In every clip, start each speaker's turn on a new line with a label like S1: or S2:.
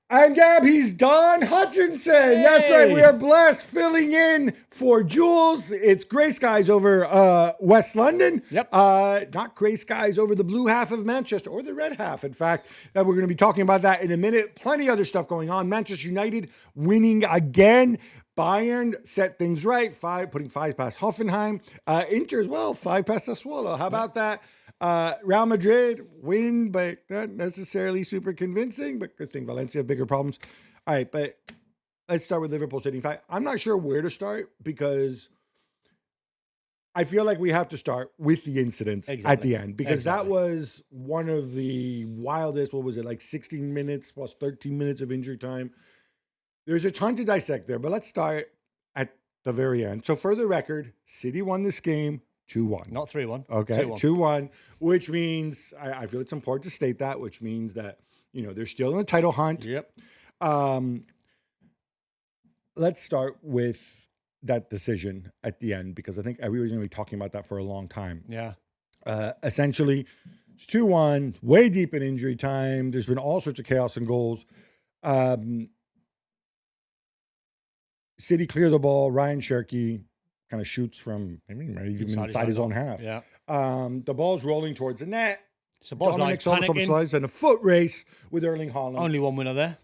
S1: I'm Gab. He's Don Hutchison.
S2: Hey.
S1: That's right. We are blessed filling in for Jules. It's gray skies over West London.
S2: Yep.
S1: Not gray skies over the blue half of Manchester or the red half. In fact, we're going to be talking about that in a minute. Plenty of other stuff going on. Manchester United winning again. Bayern set things right. Putting 5 past Hoffenheim. Inter as well. 5 past Sassuolo. How about that? Real Madrid win, but not necessarily super convincing. But good thing Valencia have bigger problems. All right, but let's start with Liverpool City. In fact, I'm not sure where to start because I feel like we have to start with the incidents at the end because that was one of the wildest. What was it, like 16 minutes plus 13 minutes of injury time? There's a ton to dissect there, but let's start at the very end. So for the record, City won this game 2-1.
S2: Not 3-1.
S1: Okay, 2-1, which means, I feel it's important to state that, which means that, they're still in the title hunt.
S2: Yep.
S1: Let's start with that decision at the end, because I think everybody's going to be talking about that for a long time.
S2: Yeah.
S1: Essentially, it's 2-1, way deep in injury time. There's been all sorts of chaos and goals. City clear the ball. Ryan Cherky kind of shoots from even inside his own half.
S2: Yeah.
S1: The ball's rolling towards the net.
S2: Szoboszlai's
S1: in a foot race with Erling Haaland.
S2: Only one winner there.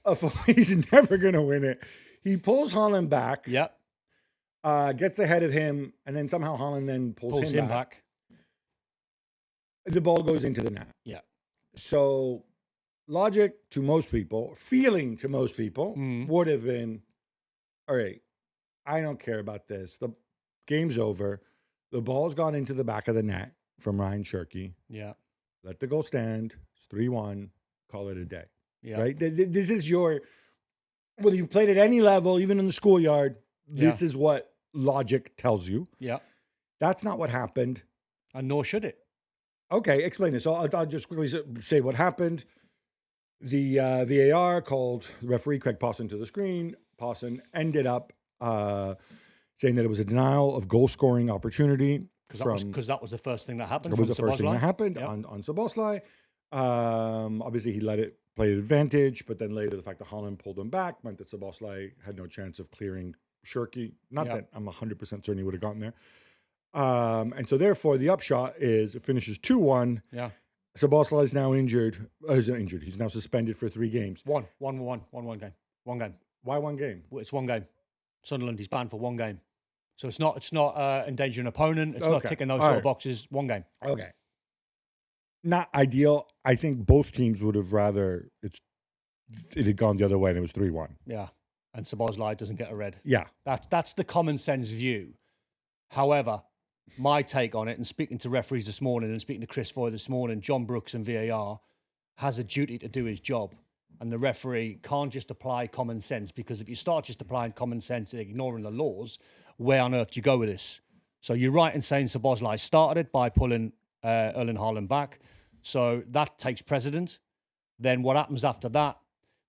S1: He's never going to win it. He pulls Haaland back.
S2: Yep.
S1: Gets ahead of him, and then somehow Haaland then pulls him back. The ball goes into the net.
S2: Yeah.
S1: So logic to most people, feeling to most people would have been, all right, I don't care about this. The game's over. The ball's gone into the back of the net from Ryan Cherky.
S2: Yeah.
S1: Let the goal stand. It's 3-1. Call it a day.
S2: Yeah.
S1: Right? This is whether you played at any level, even in the schoolyard, this is what logic tells you.
S2: Yeah.
S1: That's not what happened.
S2: And nor should it.
S1: Okay, explain this. So I'll just quickly say what happened. The VAR called the referee, Craig Pawson, to the screen. Pawson ended up saying that it was a denial of goal-scoring opportunity.
S2: Because that was the first thing that happened.
S1: That was the first thing that happened
S2: yep.
S1: on Szoboszlai. Obviously, he let it play advantage, but then later the fact that Haaland pulled him back meant that Szoboszlai had no chance of clearing Cherky. Not that I'm 100% certain he would have gotten there. And so therefore, the upshot is it finishes 2-1.
S2: Yeah.
S1: Szoboszlai is now injured. He's now suspended for 3 games.
S2: One game. One game.
S1: Why one game?
S2: It's one game. Sunderland, he's banned for 1 game. So it's not endangering an opponent. It's not ticking those sort of boxes. 1 game.
S1: Okay. Not ideal. I think both teams would have rather it had gone the other way and it was 3-1.
S2: Yeah. And Szoboszlai doesn't get a red.
S1: Yeah.
S2: That's the common sense view. However, my take on it, and speaking to referees this morning and speaking to Chris Foy this morning, John Brooks and VAR has a duty to do his job. And the referee can't just apply common sense, because if you start just applying common sense and ignoring the laws, where on earth do you go with this? So you're right in saying Szoboszlai started it by pulling Erling Haaland back. So that takes precedent. Then what happens after that?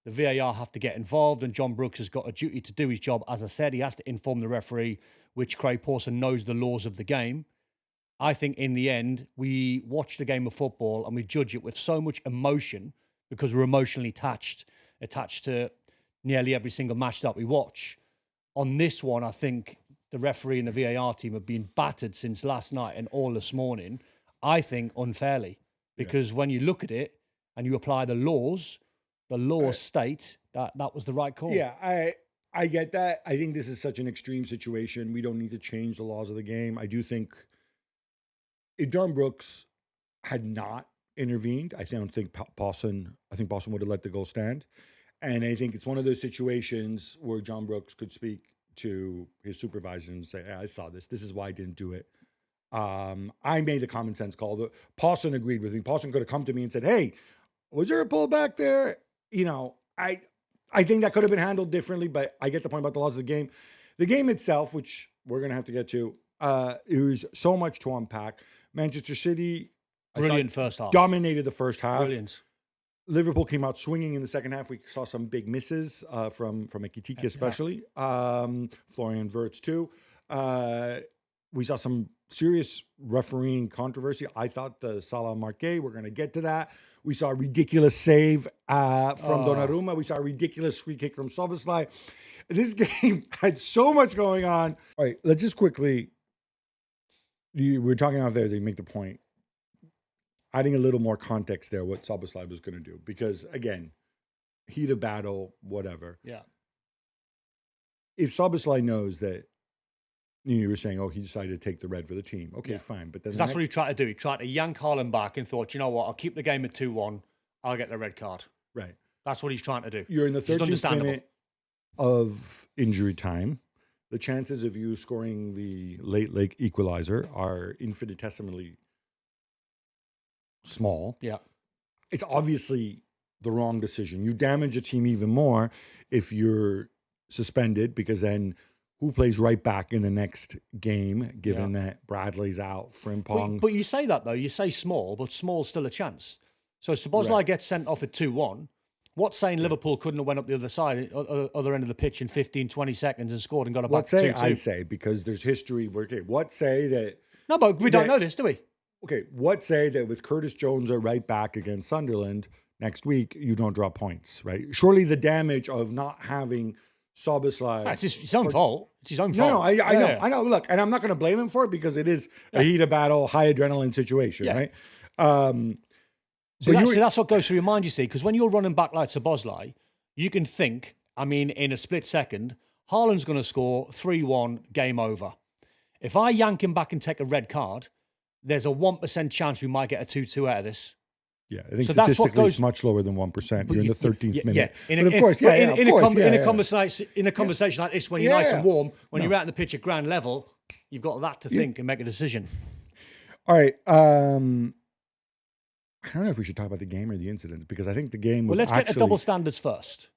S2: The VAR have to get involved, and John Brooks has got a duty to do his job. As I said, he has to inform the referee, which Craig Pawson knows the laws of the game. I think in the end, we watch the game of football and we judge it with so much emotion because we're emotionally attached to nearly every single match that we watch. On this one, I think the referee and the VAR team have been battered since last night and all this morning, I think unfairly. Because when you look at it and you apply the laws state that was the right call.
S1: Yeah, I get that. I think this is such an extreme situation. We don't need to change the laws of the game. I do think if John Brooks had not intervened, I don't think Pawson would have let the goal stand. And I think it's one of those situations where John Brooks could speak to his supervisor and say, hey, I saw this. This is why I didn't do it. I made a common sense call. Pawson agreed with me. Pawson could have come to me and said, hey, was there a pullback there? I think that could have been handled differently, but I get the point about the laws of the game. The game itself, which we're going to have to get to, it was so much to unpack. Manchester City,
S2: brilliant first half.
S1: Dominated the first half.
S2: Brilliant.
S1: Liverpool came out swinging in the second half. We saw some big misses from Ekitike especially. Florian Wirtz too. We saw some serious refereeing controversy. I thought the Salah Marquet, we're going to get to that. We saw a ridiculous save from Donnarumma. We saw a ridiculous free kick from Szoboszlai. This game had so much going on. All right, let's just quickly, we're talking out there, they make the point. Adding a little more context there, what Szoboszlai was going to do. Because, again, heat of battle, whatever.
S2: Yeah.
S1: If Szoboszlai knows that, you were saying, he decided to take the red for the team. Okay, fine. But then
S2: that's what he tried to do. He tried to yank Haaland back and thought, you know what, I'll keep the game at 2-1. I'll get the red card.
S1: Right.
S2: That's what he's trying to do.
S1: You're in the 13th minute of injury time. The chances of you scoring the late equalizer are infinitesimally small.
S2: Yeah.
S1: It's obviously the wrong decision. You damage a team even more if you're suspended, because then who plays right back in the next game, given that Bradley's out, Frimpong.
S2: But you say that, though. You say small, but small's still a chance. So Szoboszlai gets sent off at 2-1. What's saying Liverpool couldn't have went up the other side, other end of the pitch in 15, 20 seconds and scored and got it back to 2-2?
S1: I say, because there's history. Okay, what say that...
S2: No, but we don't know this, do we?
S1: Okay, what say that with Curtis Jones at right back against Sunderland next week, you don't drop points, right? Surely the damage of not having Szoboszlai...
S2: It's his own fault. It's his own fault.
S1: No, I know. Look, and I'm not going to blame him for it, because it is a heat of battle, high adrenaline situation, right?
S2: So that's what goes through your mind, you see, because when you're running back like Szoboszlai, you can think, in a split second, Haaland's going to score 3-1, game over. If I yank him back and take a red card, there's a 1% chance we might get a 2-2 out of this.
S1: Yeah, I think statistically it's much lower than 1%. You're in the 13th minute.
S2: In a conversation like this, when you're nice and warm, when you're out in the pitch at ground level, you've got that to think and make a decision.
S1: All right. I don't know if we should talk about the game or the incident, because I think the game was
S2: let's get the double standards first.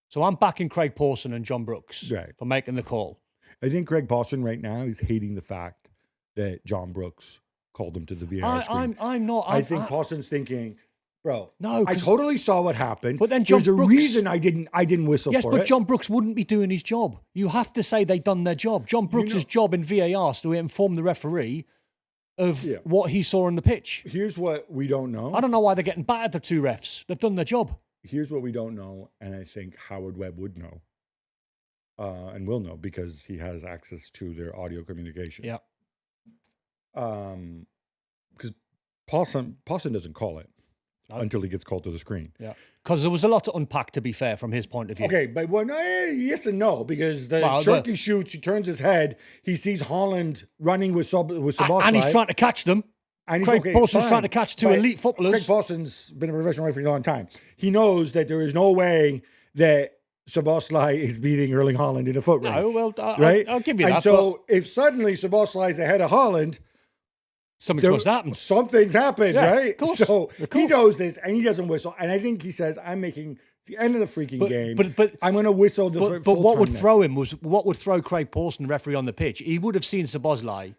S2: So I'm backing Craig Pawson and John Brooks for making the call.
S1: I think Craig Pawson right now is hating the fact that John Brooks called him to the VAR screen.
S2: I'm not.
S1: I think Pawson's thinking, bro,
S2: no,
S1: I totally saw what happened.
S2: But then
S1: there's a reason I didn't whistle for it.
S2: Yes, but John Brooks wouldn't be doing his job. You have to say they've done their job. John Brooks' job in VAR is to inform the referee of what he saw on the pitch.
S1: Here's what we don't know.
S2: I don't know why they're getting battered, the two refs. They've done their job.
S1: Here's what we don't know, and I think Howard Webb would know, and will know, because he has access to their audio communication.
S2: Yeah.
S1: Because Pawson doesn't call it until he gets called to the screen.
S2: Yeah. Because there was a lot to unpack, to be fair, from his point of view.
S1: Okay, but yes and no, because Shirky shoots, he turns his head, he sees Haaland running with Szoboszlai.
S2: And he's trying to catch them. And Craig Pawson's trying to catch two elite footballers.
S1: Craig Pawson's been a professional referee for a long time. He knows that there is no way that Szoboszlai is beating Erling Haaland in a foot race.
S2: No, well,
S1: right?
S2: I'll give you that.
S1: And so if suddenly Szoboszlai's ahead of Haaland,
S2: something's supposed to happen.
S1: Something's happened, right?
S2: Of course.
S1: So he knows this, and he doesn't whistle. And I think he says, "I'm making the end of the freaking game. But I'm going to whistle the."
S2: But what would throw him was what would throw Craig Pawson, the referee, on the pitch. He would have seen Szoboszlai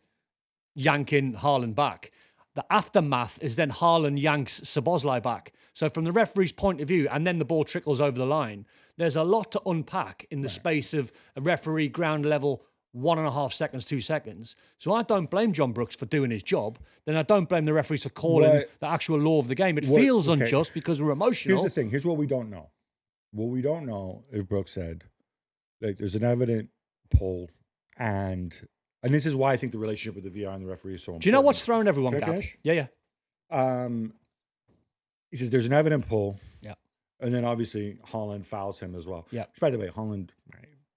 S2: yanking Haaland back. The aftermath is then Haaland yanks Szoboszlai back. So from the referee's point of view, and then the ball trickles over the line. There's a lot to unpack in the space of a referee ground level. 1.5 seconds, 2 seconds. So I don't blame John Brooks for doing his job. Then I don't blame the referees for calling the actual law of the game. It feels unjust because we're emotional.
S1: Here's the thing. Here's what we don't know. What we don't know, if Brooks said, like, there's an evident pull, and this is why I think the relationship with the VAR and the referee is so important.
S2: Do you know what's thrown everyone,
S1: Can I
S2: Gab?
S1: finish?
S2: Yeah.
S1: He says there's an evident pull.
S2: Yeah.
S1: And then obviously Haaland fouls him as well.
S2: Yeah.
S1: Which, by the way, Haaland,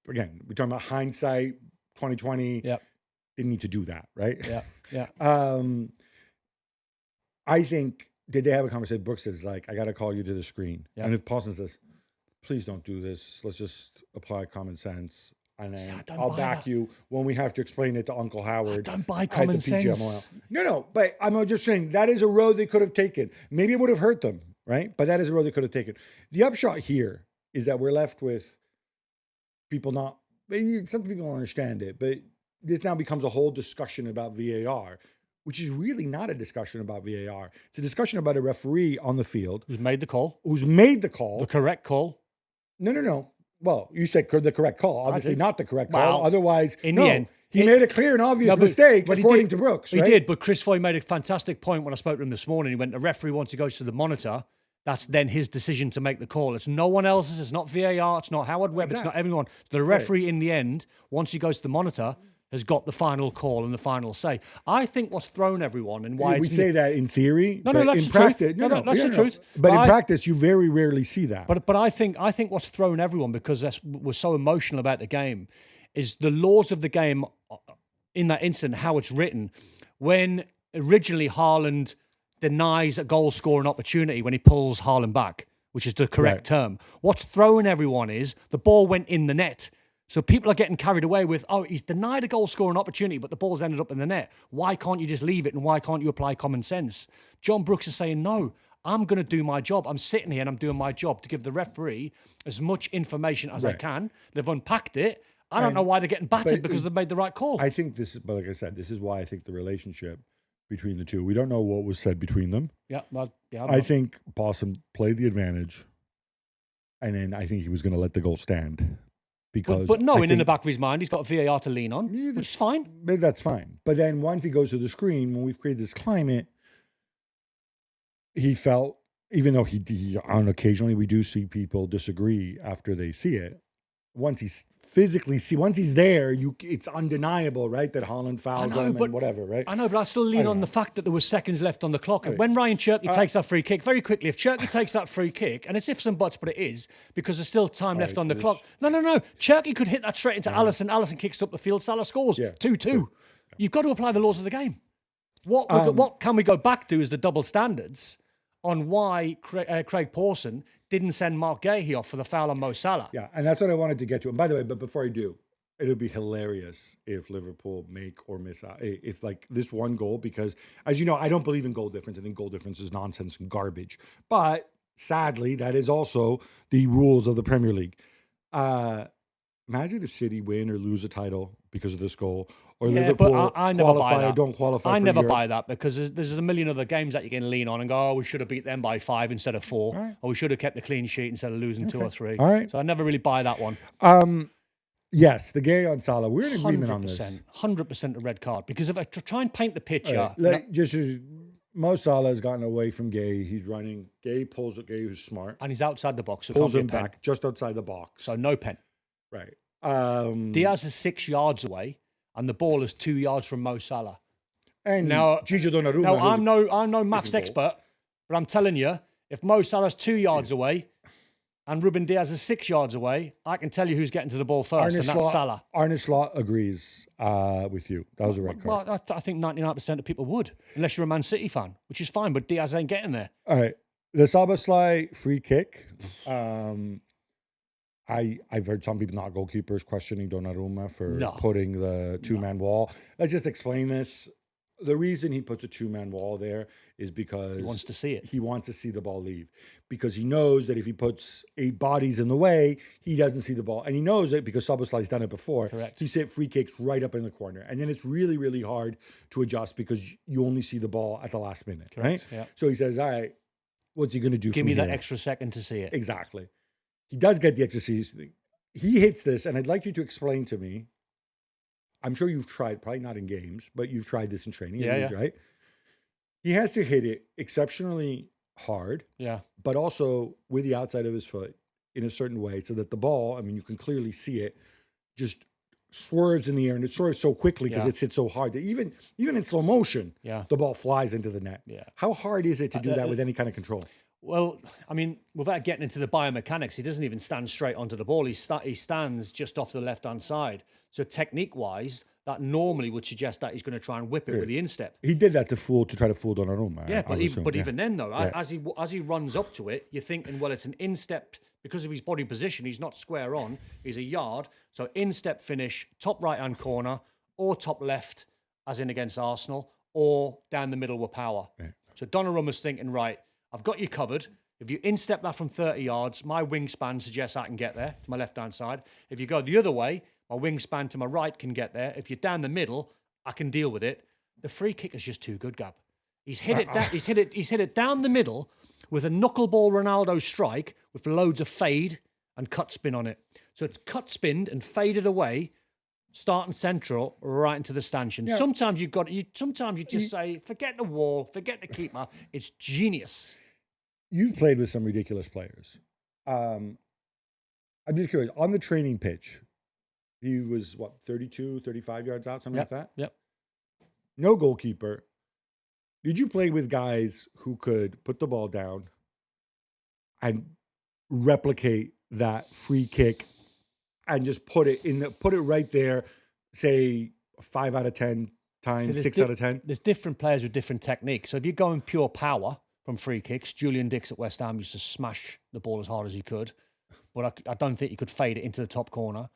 S1: again, we're talking about hindsight. 2020, didn't need to do that, right?
S2: Yeah.
S1: I think, did they have a conversation? Brooks says, like, I got to call you to the screen. Yeah. And if Pawson says, please don't do this, let's just apply common sense, and then I'll back you when we have to explain it to Uncle Howard.
S2: I don't buy common sense.
S1: No, but I'm just saying that is a road they could have taken. Maybe it would have hurt them, right? But that is a road they could have taken. The upshot here is that we're left with people not, some people don't understand it, but this now becomes a whole discussion about VAR, which is really not a discussion about VAR. It's a discussion about a referee on the field.
S2: Who's made the call.
S1: The
S2: correct call.
S1: No. Well, you said the correct call. Obviously not the correct call.
S2: Well,
S1: Otherwise,
S2: in the end,
S1: He made a clear and obvious mistake, according to Brooks.
S2: He
S1: right?
S2: did, but Chris Foy made a fantastic point when I spoke to him this morning. He went, the referee, once he goes to the monitor, that's then his decision to make the call. It's no one else's. It's not VAR. It's not Howard Webb. It's not everyone. The referee, in the end, once he goes to the monitor, has got the final call and the final say. I think what's thrown everyone and why
S1: we say that in theory,
S2: no,
S1: but
S2: that's
S1: in
S2: the
S1: practice,
S2: truth. No, that's the truth.
S1: But in practice, you very rarely see that.
S2: But I think what's thrown everyone, because we're so emotional about the game, is the laws of the game in that instant, how it's written. When originally Haaland denies a goal scoring opportunity when he pulls Haaland back, which is the correct term. What's thrown everyone is the ball went in the net. So people are getting carried away with, oh, he's denied a goal scoring opportunity, but the ball's ended up in the net. Why can't you just leave it, and why can't you apply common sense? John Brooks is saying, no, I'm going to do my job. I'm sitting here and I'm doing my job to give the referee as much information as I can. They've unpacked it. I don't know why they're getting battered, because they've made the right call.
S1: I think this is, but like I said, this is why I think the relationship between the two, we don't know what was said between them.
S2: Yeah, well, yeah.
S1: I think Possum played the advantage, and then I think he was going to let the goal stand. Because
S2: but knowing in the back of his mind, he's got VAR to lean on, which is fine.
S1: Maybe that's fine. But then once he goes to the screen, when we've created this climate, he felt, even though he on occasionally we do see people disagree after they see it, once he's once he's there, it's undeniable, right, that Haaland fouls him and whatever, right?
S2: I know, but I still lean on the fact that there was seconds left on the clock. And when Ryan Cherky takes that free kick, very quickly, if Cherky takes that free kick, and it's ifs and buts, but it is, because there's still time left on the clock. No. Cherky could hit that straight into Alisson. Alisson kicks up the field. Salah scores. 2-2. You've got to apply the laws of the game. What can we go back to is the double standards on why Craig Pawson didn't send Mark Guehi off for the foul on Mo Salah.
S1: Yeah, and that's what I wanted to get to. And by the way, but before I do, it'll be hilarious if Liverpool make or miss out. If like this one goal, because as you know, I don't believe in goal difference. I think goal difference is nonsense and garbage. But sadly, that is also the rules of the Premier League. Imagine if City win or lose a title because of this goal, or Liverpool
S2: I never
S1: qualify
S2: buy that.
S1: or don't qualify.
S2: I never buy that, because there's a million other games that you can lean on and go, oh, we should have beat them by 5 instead of 4, or we should have kept a clean sheet instead of losing 2 or 3.
S1: All right.
S2: So I never really buy that one.
S1: Yes, the Guehi on Salah. We're in agreement on this.
S2: 100% a red card, because if I try and paint the picture,
S1: Mo Salah has gotten away from Guehi. He's running. Guehi pulls it. Guehi, who's smart,
S2: and he's outside the box, so
S1: pulls
S2: can't
S1: him
S2: be a pen.
S1: back just outside the box.
S2: So no pen.
S1: Right.
S2: Diaz is 6 yards away, and the ball is 2 yards from Mo Salah.
S1: And
S2: now,
S1: Gigi Donnarumma.
S2: Now I'm no maths expert, but I'm telling you, if Mo Salah's 2 yards away and Ruben Diaz is 6 yards away, I can tell you who's getting to the ball first, and that's Salah.
S1: Arne Slot agrees with you. That was a red card.
S2: Well, I think 99% of people would, unless you're a Man City fan, which is fine, but Diaz ain't getting there.
S1: All right. The Szoboszlai free kick. I've heard some people, not goalkeepers, questioning Donnarumma for putting the two-man wall. Let's just explain this. The reason he puts a two-man wall there is because
S2: he wants to see it.
S1: He wants to see the ball leave, because he knows that if he puts 8 bodies in the way, he doesn't see the ball. And he knows it because Szoboszlai's done it before.
S2: Correct.
S1: So you set free kicks right up in the corner. And then it's really, really hard to adjust because you only see the ball at the last minute.
S2: Correct.
S1: Right?
S2: Yeah.
S1: So he says, all right, what's he going to do?
S2: Give me that extra second to see it.
S1: Exactly. He does get the exercise. He hits this, and I'd like you to explain to me. I'm sure you've tried, probably not in games, but you've tried this in training.
S2: Yeah.
S1: Right? He has to hit it exceptionally hard, but also with the outside of his foot in a certain way so that the ball, I mean, you can clearly see it, just swerves in the air, and it swerves so quickly because it's hit so hard that even in slow motion, the ball flies into the net.
S2: Yeah.
S1: How hard is it to do that with any kind of control?
S2: Well, I mean, without getting into the biomechanics, he doesn't even stand straight onto the ball. He stands just off the left-hand side. So technique-wise, that normally would suggest that he's going to try and whip it with the instep.
S1: He did that to try to fool Donnarumma.
S2: Yeah, even then, though, as he runs up to it, you're thinking, well, it's an instep because of his body position. He's not square on. He's a yard. So instep finish, top right-hand corner, or top left, as in against Arsenal, or down the middle with power. Yeah. So Donnarumma's thinking, right, I've got you covered. If you instep that from 30 yards, my wingspan suggests I can get there to my left-hand side. If you go the other way, my wingspan to my right can get there. If you're down the middle, I can deal with it. The free kick is just too good, Gab. He's hit it down the middle with a knuckleball Ronaldo strike with loads of fade and cut spin on it. So it's cut spinned and faded away starting central right into the stanchion.
S1: Yeah.
S2: Sometimes sometimes you just say, forget the wall, forget the keeper. It's genius.
S1: You played with some ridiculous players. I'm just curious. On the training pitch, he was, 32, 35 yards out, something like that?
S2: Yep.
S1: No goalkeeper. Did you play with guys who could put the ball down and replicate that free kick and just put it right there, say 5 out of 10 times,
S2: So
S1: 6 out of 10?
S2: There's different players with different techniques. So if you're going pure power from free kicks, Julian Dix at West Ham used to smash the ball as hard as he could, but I don't think he could fade it into the top corner.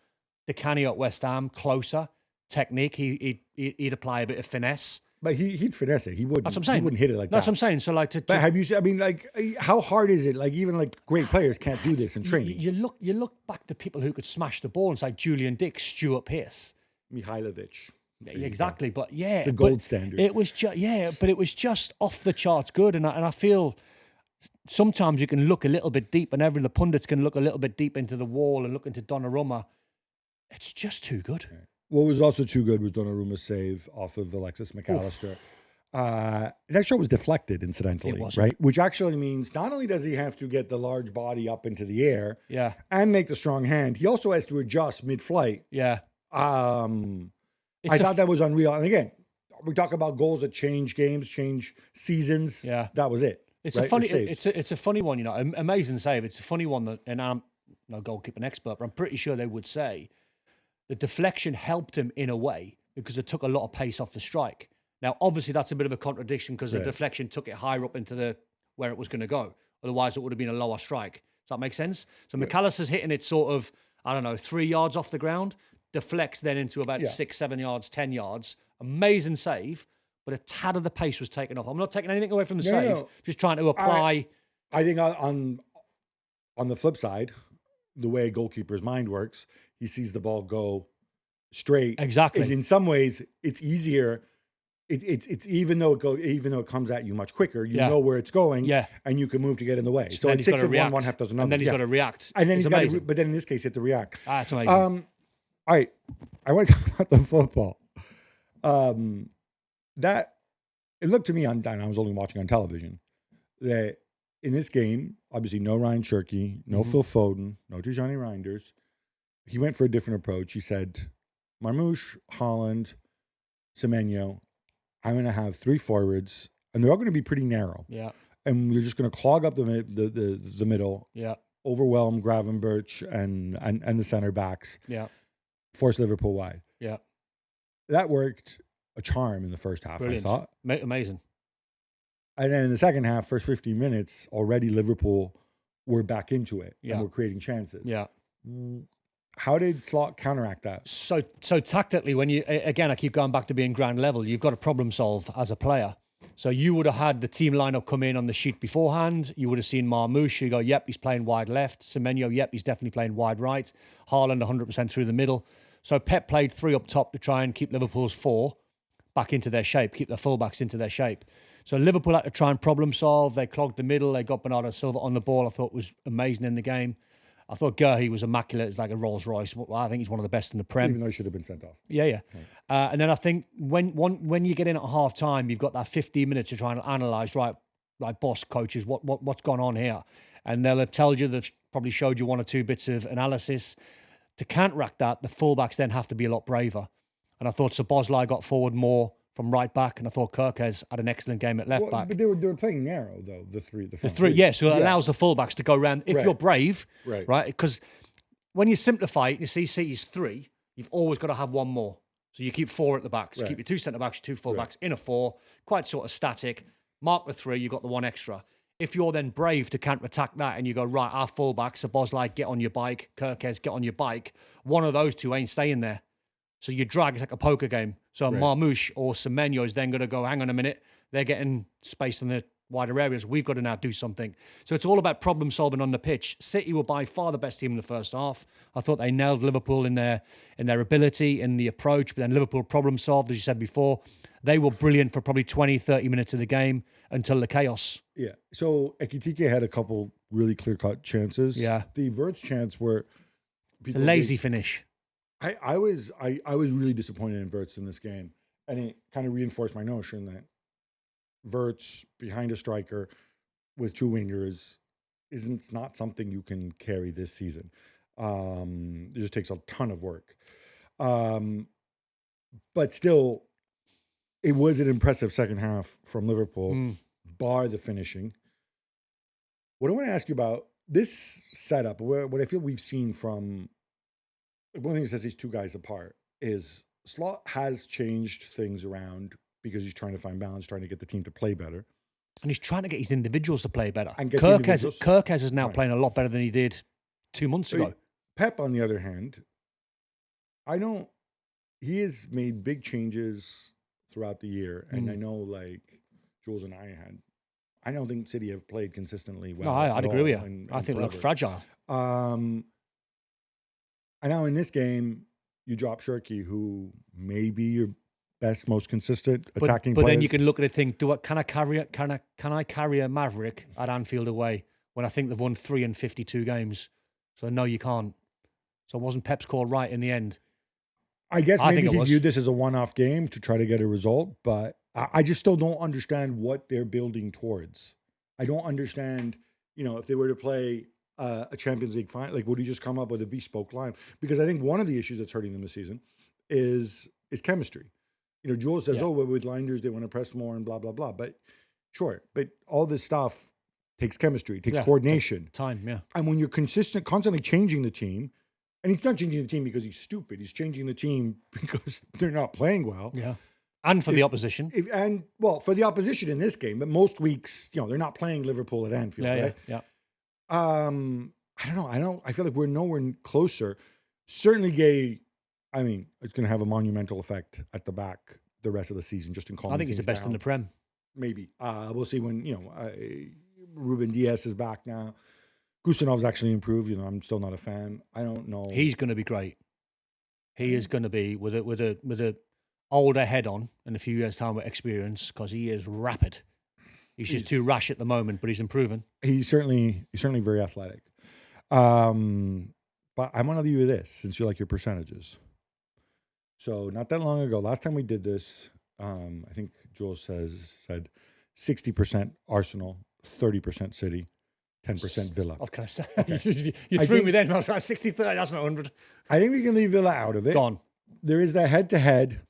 S2: De Canio at West Ham, closer, technique. He'd apply a bit of finesse.
S1: But he'd finesse it. He wouldn't.
S2: That's what I'm saying.
S1: He wouldn't hit it like that.
S2: That's what I'm saying. So
S1: But have you? I mean, how hard is it? Like even great players can't do this in training.
S2: You look back to people who could smash the ball and say Julian Dix, Stuart Pearce,
S1: Mihailovic.
S2: exactly. But yeah,
S1: the gold standard.
S2: It was but it was just off the charts good, and I feel sometimes you can look a little bit deep, and the pundits can look a little bit deep into the wall and look into Donnarumma. It's just too good.
S1: Right. What was also too good was Donnarumma's save off of Alexis McAllister. That shot was deflected, incidentally, right? Which actually means not only does he have to get the large body up into the air, and make the strong hand, he also has to adjust mid-flight.
S2: Yeah.
S1: I thought that was unreal. And again, we talk about goals that change games, change seasons.
S2: Yeah,
S1: that was it.
S2: It's a funny. It's a funny one, amazing save. It's a funny one that, and I'm no goalkeeping expert, but I'm pretty sure they would say the deflection helped him in a way because it took a lot of pace off the strike. Now, obviously, that's a bit of a contradiction because the deflection took it higher up into where it was going to go. Otherwise, it would have been a lower strike. Does that make sense? So McAllister's hitting it sort of, 3 yards off the ground, deflects then into about 6, 7 yards, 10 yards. Amazing save, but a tad of the pace was taken off. I'm not taking anything away from the save, just trying to apply.
S1: I think on the flip side, the way a goalkeeper's mind works, he sees the ball go straight.
S2: Exactly.
S1: And in some ways, it's easier. It's even though it comes at you much quicker, you know where it's going, and you can move to get in the way. So it's 6 of one, 1/2 dozen others.
S2: And then he's got to react.
S1: And then but then in this case, he had to react.
S2: That's amazing.
S1: All right, I want to talk about the football. That it looked to me I was only watching on television, that in this game, obviously no Ryan Shirky, no Phil Foden, no Tijani Reinders. He went for a different approach. He said, Marmoush, Holland, Semenyo, I'm going to have 3 forwards, and they're all going to be pretty narrow.
S2: Yeah.
S1: And we're just going to clog up the middle.
S2: Yeah.
S1: Overwhelm Gravenberch and the center backs.
S2: Yeah.
S1: Force Liverpool wide.
S2: Yeah.
S1: That worked a charm in the first half,
S2: Brilliant.
S1: I thought.
S2: Amazing.
S1: And then in the second half, first 15 minutes, already Liverpool were back into it and were creating chances.
S2: Yeah.
S1: How did Slot counteract that?
S2: So tactically, when you, again, I keep going back to being ground level, you've got to problem solve as a player. So you would have had the team lineup come in on the sheet beforehand. You would have seen Marmoush. You go, yep, he's playing wide left. Semenyo, yep, he's definitely playing wide right. Haaland, 100% through the middle. So Pep played 3 up top to try and keep Liverpool's 4 back into their shape, keep their fullbacks into their shape. So Liverpool had to try and problem solve. They clogged the middle. They got Bernardo Silva on the ball. I thought was amazing in the game. I thought Guehi was immaculate. It's like a Rolls Royce. I think he's one of the best in the Prem.
S1: Even though he should have been sent off.
S2: Yeah. Right. And then I think when you get in at half time, you've got that 15 minutes to try and analyse, right, boss, coaches, what's gone on here. And they'll have told you, they've probably showed you 1 or 2 bits of analysis. To counteract that, the fullbacks then have to be a lot braver. And I thought Szoboszlai got forward more from right back, and I thought Kirkes had an excellent game at left back.
S1: But they were playing narrow though. The three,
S2: so it allows the fullbacks to go around if you're brave, right? Because when you simplify it, you see City's 3. You've always got to have 1 more, so you keep 4 at the back. So keep your 2 centre backs, your 2 fullbacks in a 4, quite sort of static. Mark the 3, you've got the 1 extra. If you're then brave to counter-attack that and you go, right, our fullbacks, Szoboszlai, get on your bike, Kirkes, get on your bike, one of those 2 ain't staying there. So you drag, it's like a poker game. So Marmoush or Semenyo is then going to go, hang on a minute, they're getting space in the wider areas. We've got to now do something. So it's all about problem solving on the pitch. City were by far the best team in the first half. I thought they nailed Liverpool in their ability, in the approach, but then Liverpool problem solved, as you said before. They were brilliant for probably 20, 30 minutes of the game until the chaos.
S1: Yeah. So Ekitike had a couple really clear-cut chances.
S2: Yeah.
S1: The Verts chance were...
S2: A lazy finish.
S1: I was really disappointed in Wirtz in this game, and it kind of reinforced my notion that Wirtz behind a striker with two wingers isn't not something you can carry this season. It just takes a ton of work. But still, it was an impressive second half from Liverpool, bar the finishing. What I want to ask you about this setup, what I feel we've seen from one thing that sets these two guys apart is Slot has changed things around because he's trying to find balance, trying to get the team to play better.
S2: And he's trying to get his individuals to play better.
S1: And get
S2: Kirkes is now playing a lot better than he did 2 months ago.
S1: Pep, on the other hand, he has made big changes throughout the year. And I know, like, Jules and I don't think City have played consistently well.
S2: No, I'd agree with you. I think they look fragile.
S1: And now in this game, you drop Shirky, who may be your best, most consistent attacking
S2: But
S1: players.
S2: then you can look at it and think, can I carry a Maverick at Anfield away when I think they've won 3 in 52 games? So no, you can't. So wasn't Pep's call right in the end?
S1: I guess maybe he viewed this as a one-off game to try to get a result, but I just still don't understand what they're building towards. I don't understand, if they were to play a Champions League final, like, would he just come up with a bespoke line? Because I think one of the issues that's hurting them this season is chemistry. Jules says, with Linders, they want to press more and blah, blah, blah. But sure, but all this stuff takes chemistry, takes coordination.
S2: Time, yeah.
S1: And when you're constantly changing the team, and he's not changing the team because he's stupid. He's changing the team because they're not playing well.
S2: Yeah. And for the opposition.
S1: For the opposition in this game, but most weeks, they're not playing Liverpool at Anfield, right?
S2: Yeah.
S1: I don't know. I feel like we're nowhere closer. Certainly Guehi, it's going to have a monumental effect at the back the rest of the season, just in calming
S2: I think he's the best in the Prem.
S1: Maybe. We'll see when, Ruben Diaz is back now. Gustanov's actually improved. I'm still not a fan. I don't know.
S2: He's going to be great. He is going to be with a older head on in a few years' time with experience, because he is rapid. He's just too rash at the moment, but he's improving.
S1: He's certainly very athletic. But I want to leave you with this, since you like your percentages. So not that long ago, last time we did this, I think Jules said 60% Arsenal, 30% City, 10% Villa.
S2: What can I say? you threw me then. I was like 60-30, that's not 100.
S1: I think we can leave Villa out of it.
S2: Gone.
S1: There is the head-to-head,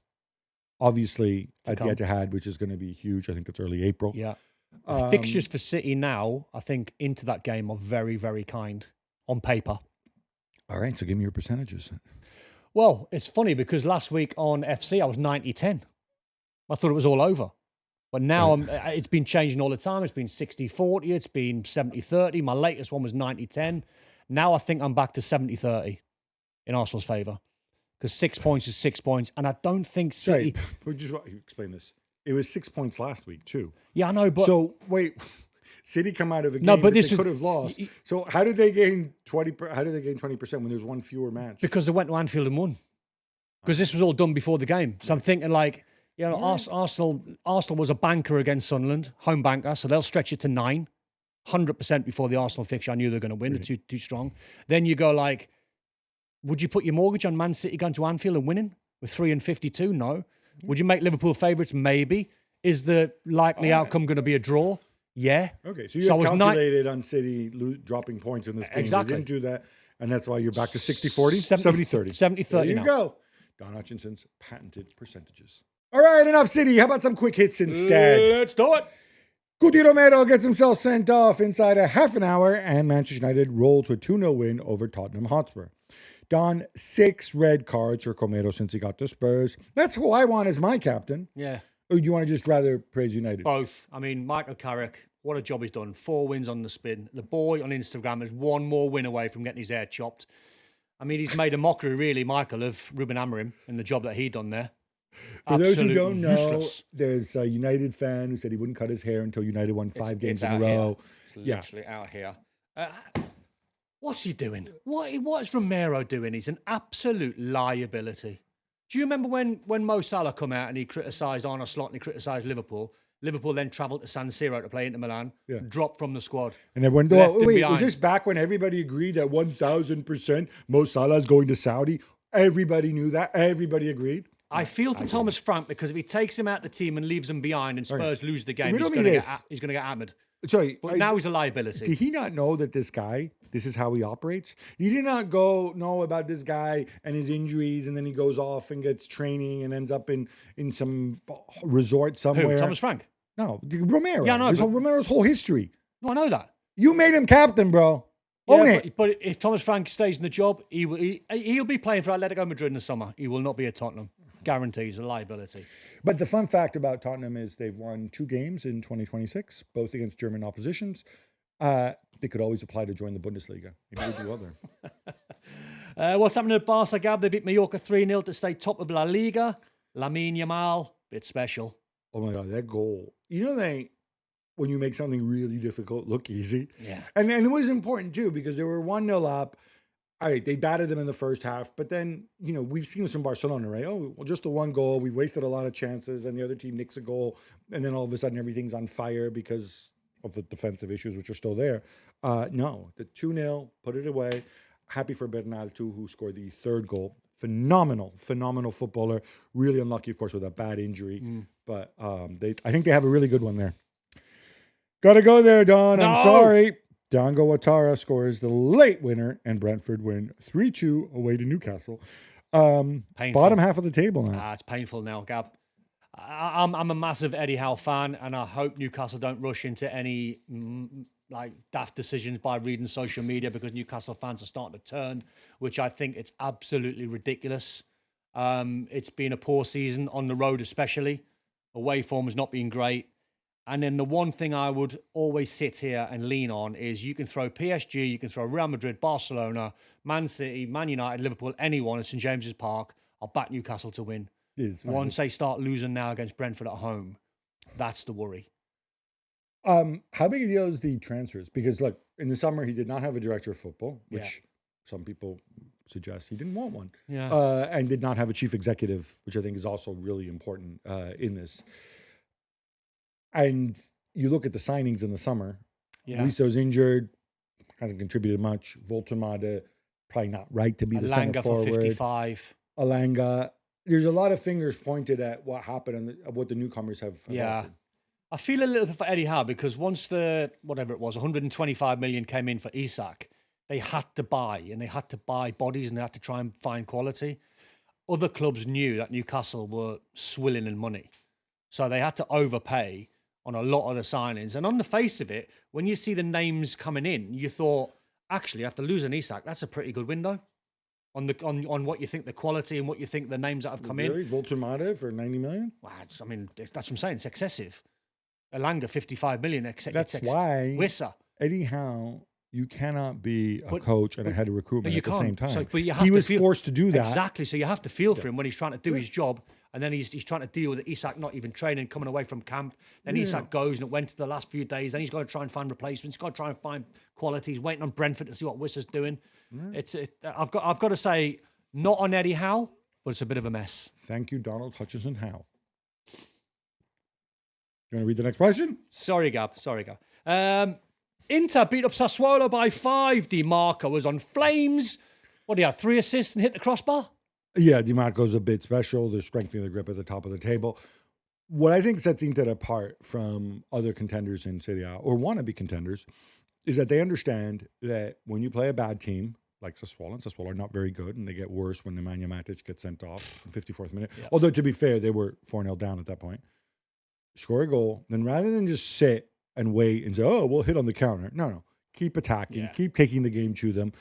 S1: obviously, at the head-to-head, which is going to be huge. I think that's early April.
S2: Yeah. Fixtures for City now, I think, into that game are very, very kind on paper.
S1: All right, so give me your percentages.
S2: Well, it's funny because last week on FC, I was 90-10. I thought it was all over. But now it's been changing all the time. It's been 60-40. It's been 70-30. My latest one was 90-10. Now I think I'm back to 70-30 in Arsenal's favour. Because 6 points is 6 points. And I don't think City...
S1: Sorry, just explain this. It was 6 points last week, too.
S2: Yeah, I know, but...
S1: So, wait... City come out of a game that they could have lost. So how did they gain 20%? How did they gain 20% when there's one fewer match?
S2: Because they went to Anfield and won. Because this was all done before the game. So I'm thinking Arsenal was a banker against Sunderland, home banker, so they'll stretch it to 9, 100% before the Arsenal fixture. I knew they were going to win. They're too strong. Then you go would you put your mortgage on Man City going to Anfield and winning with 3 in 52? No. Would you make Liverpool favourites? Maybe. Is the likely outcome going to be a draw? Yeah.
S1: Okay, so you calculated on City dropping points in this game.
S2: Exactly.
S1: They didn't do that, and that's why you're back to 60-40? 70-30.
S2: 70-30
S1: There you
S2: now.
S1: go. Don Hutchinson's patented percentages. All right, enough City. How about some quick hits instead?
S2: Let's do it.
S1: Guti Romero gets himself sent off inside a half an hour, and Manchester United rolls to a 2-0 win over Tottenham Hotspur. Don, 6 red cards for Romero since he got to Spurs. That's who I want as my captain.
S2: Yeah.
S1: Or do you want to just rather praise United?
S2: Both. Michael Carrick, what a job he's done. 4 wins on the spin. The boy on Instagram is 1 more win away from getting his hair chopped. He's made a mockery, really, Michael, of Ruben Amorim and the job that he done there.
S1: For those who don't know,
S2: useless.
S1: There's a United fan who said he wouldn't cut his hair until United won 5 games in a row.
S2: It's literally out here. What's he doing? What is Romero doing? He's an absolute liability. Do you remember when Mo Salah come out and he criticised Arne Slot and he criticised Liverpool? Liverpool then travelled to San Siro to play Inter Milan, dropped from the squad.
S1: And everyone, was this back when everybody agreed that 1,000% Mo Salah is going to Saudi? Everybody knew that. Everybody agreed.
S2: I feel for Thomas Frank because if he takes him out the team and leaves them behind and Spurs lose the game,
S1: Riddle
S2: he's
S1: me
S2: going
S1: this.
S2: to get hammered.
S1: Sorry,
S2: But now he's a liability.
S1: did he not know that this is how he operates? You did not know about this guy and his injuries, and then he goes off and gets training and ends up in some resort somewhere.
S2: Who? Thomas Frank?
S1: No, Romero.
S2: Yeah, no,
S1: Romero's whole history.
S2: No, I know that.
S1: You made him captain, bro. Own it.
S2: But if Thomas Frank stays in the job, he'll be playing for Atletico Madrid in the summer. He will not be at Tottenham. Guarantees a liability.
S1: But the fun fact about Tottenham is they've won 2 games in 2026, both against German oppositions. They could always apply to join the Bundesliga. Maybe they do well there.
S2: What's happening at Barca, Gab? They beat Mallorca 3-0 to stay top of La Liga. Lamine Yamal, bit special.
S1: Oh my God, that goal. You know, when you make something really difficult look easy.
S2: Yeah.
S1: And it was important too, because they were 1-0 up. All right, they battered them in the first half, but then, we've seen this from Barcelona, right? Oh, well, just the one goal. We've wasted a lot of chances, and the other team nicks a goal, and then all of a sudden everything's on fire because of the defensive issues, which are still there. No, the 2-0, put it away. Happy for Bernal, too, who scored the 3rd goal. Phenomenal footballer. Really unlucky, of course, with a bad injury. But I think they have a really good one there. Got to go there, Don.
S2: No!
S1: I'm sorry. Dango Ouattara scores the late winner, and Brentford win 3-2 away to Newcastle. Bottom half of the table now.
S2: It's painful now, Gab. I'm a massive Eddie Howe fan, and I hope Newcastle don't rush into any daft decisions by reading social media, because Newcastle fans are starting to turn, which I think it's absolutely ridiculous. It's been a poor season on the road, especially. Away form has not been great. And then the one thing I would always sit here and lean on is you can throw PSG, you can throw Real Madrid, Barcelona, Man City, Man United, Liverpool, anyone at St James's Park. I'll back Newcastle to win. Once they start losing now against Brentford at home, that's the worry.
S1: How big a deal is the transfers? Because look, in the summer he did not have a director of football, which some people suggest he didn't want one.
S2: Yeah.
S1: And did not have a chief executive, which I think is also really important in this. And you look at the signings in the summer. Yeah. Risso's injured, hasn't contributed much. Voltemade, probably not right to be the center forward.
S2: Alanga for 55.
S1: Alanga. There's a lot of fingers pointed at what happened and what the newcomers have offered.
S2: I feel a little bit for Eddie Howe, because once the, whatever it was, 125 million came in for Isak, they had to buy, and they had to buy bodies, and they had to try and find quality. Other clubs knew that Newcastle were swilling in money, so they had to overpay on a lot of the signings. And on the face of it, when you see the names coming in, you thought, actually, after losing Isak, that's a pretty good window on what you think the quality and what you think the names that have come in.
S1: Voltemade for 90 million?
S2: Wow, that's what I'm saying. It's excessive. Alanga, 55 million.
S1: That's why
S2: Wissa.
S1: Eddie Howe, you cannot be a coach and a head of recruitment at the same time.
S2: So, but
S1: he was forced to do that.
S2: Exactly. So you have to feel for him when he's trying to do his job. And then he's trying to deal with Isak not even training, coming away from camp. Then Isak goes, and it went to the last few days. Then he's got to try and find replacements. He's got to try and find quality. He's waiting on Brentford to see what Wissa's doing. I've got to say, not on Eddie Howe, but it's a bit of a mess.
S1: Thank you, Donald Hutchison Howe. You want to read the next question?
S2: Sorry, Gab. Inter beat up Sassuolo by 5. Di Marco was on flames. What do you have? 3 assists and hit the crossbar?
S1: Yeah, Di Marco's a bit special. They're strengthening the grip at the top of the table. What I think sets Inter apart from other contenders in Serie A, or wannabe contenders, is that they understand that when you play a bad team, like Sassuolo, and Sassuolo are not very good, and they get worse when Nemanja Matic gets sent off in the 54th minute. Yeah. Although, to be fair, they were 4-0 down at that point. Score a goal, then rather than just sit and wait and say, oh, we'll hit on the counter. No. Keep attacking. Keep taking the game to them.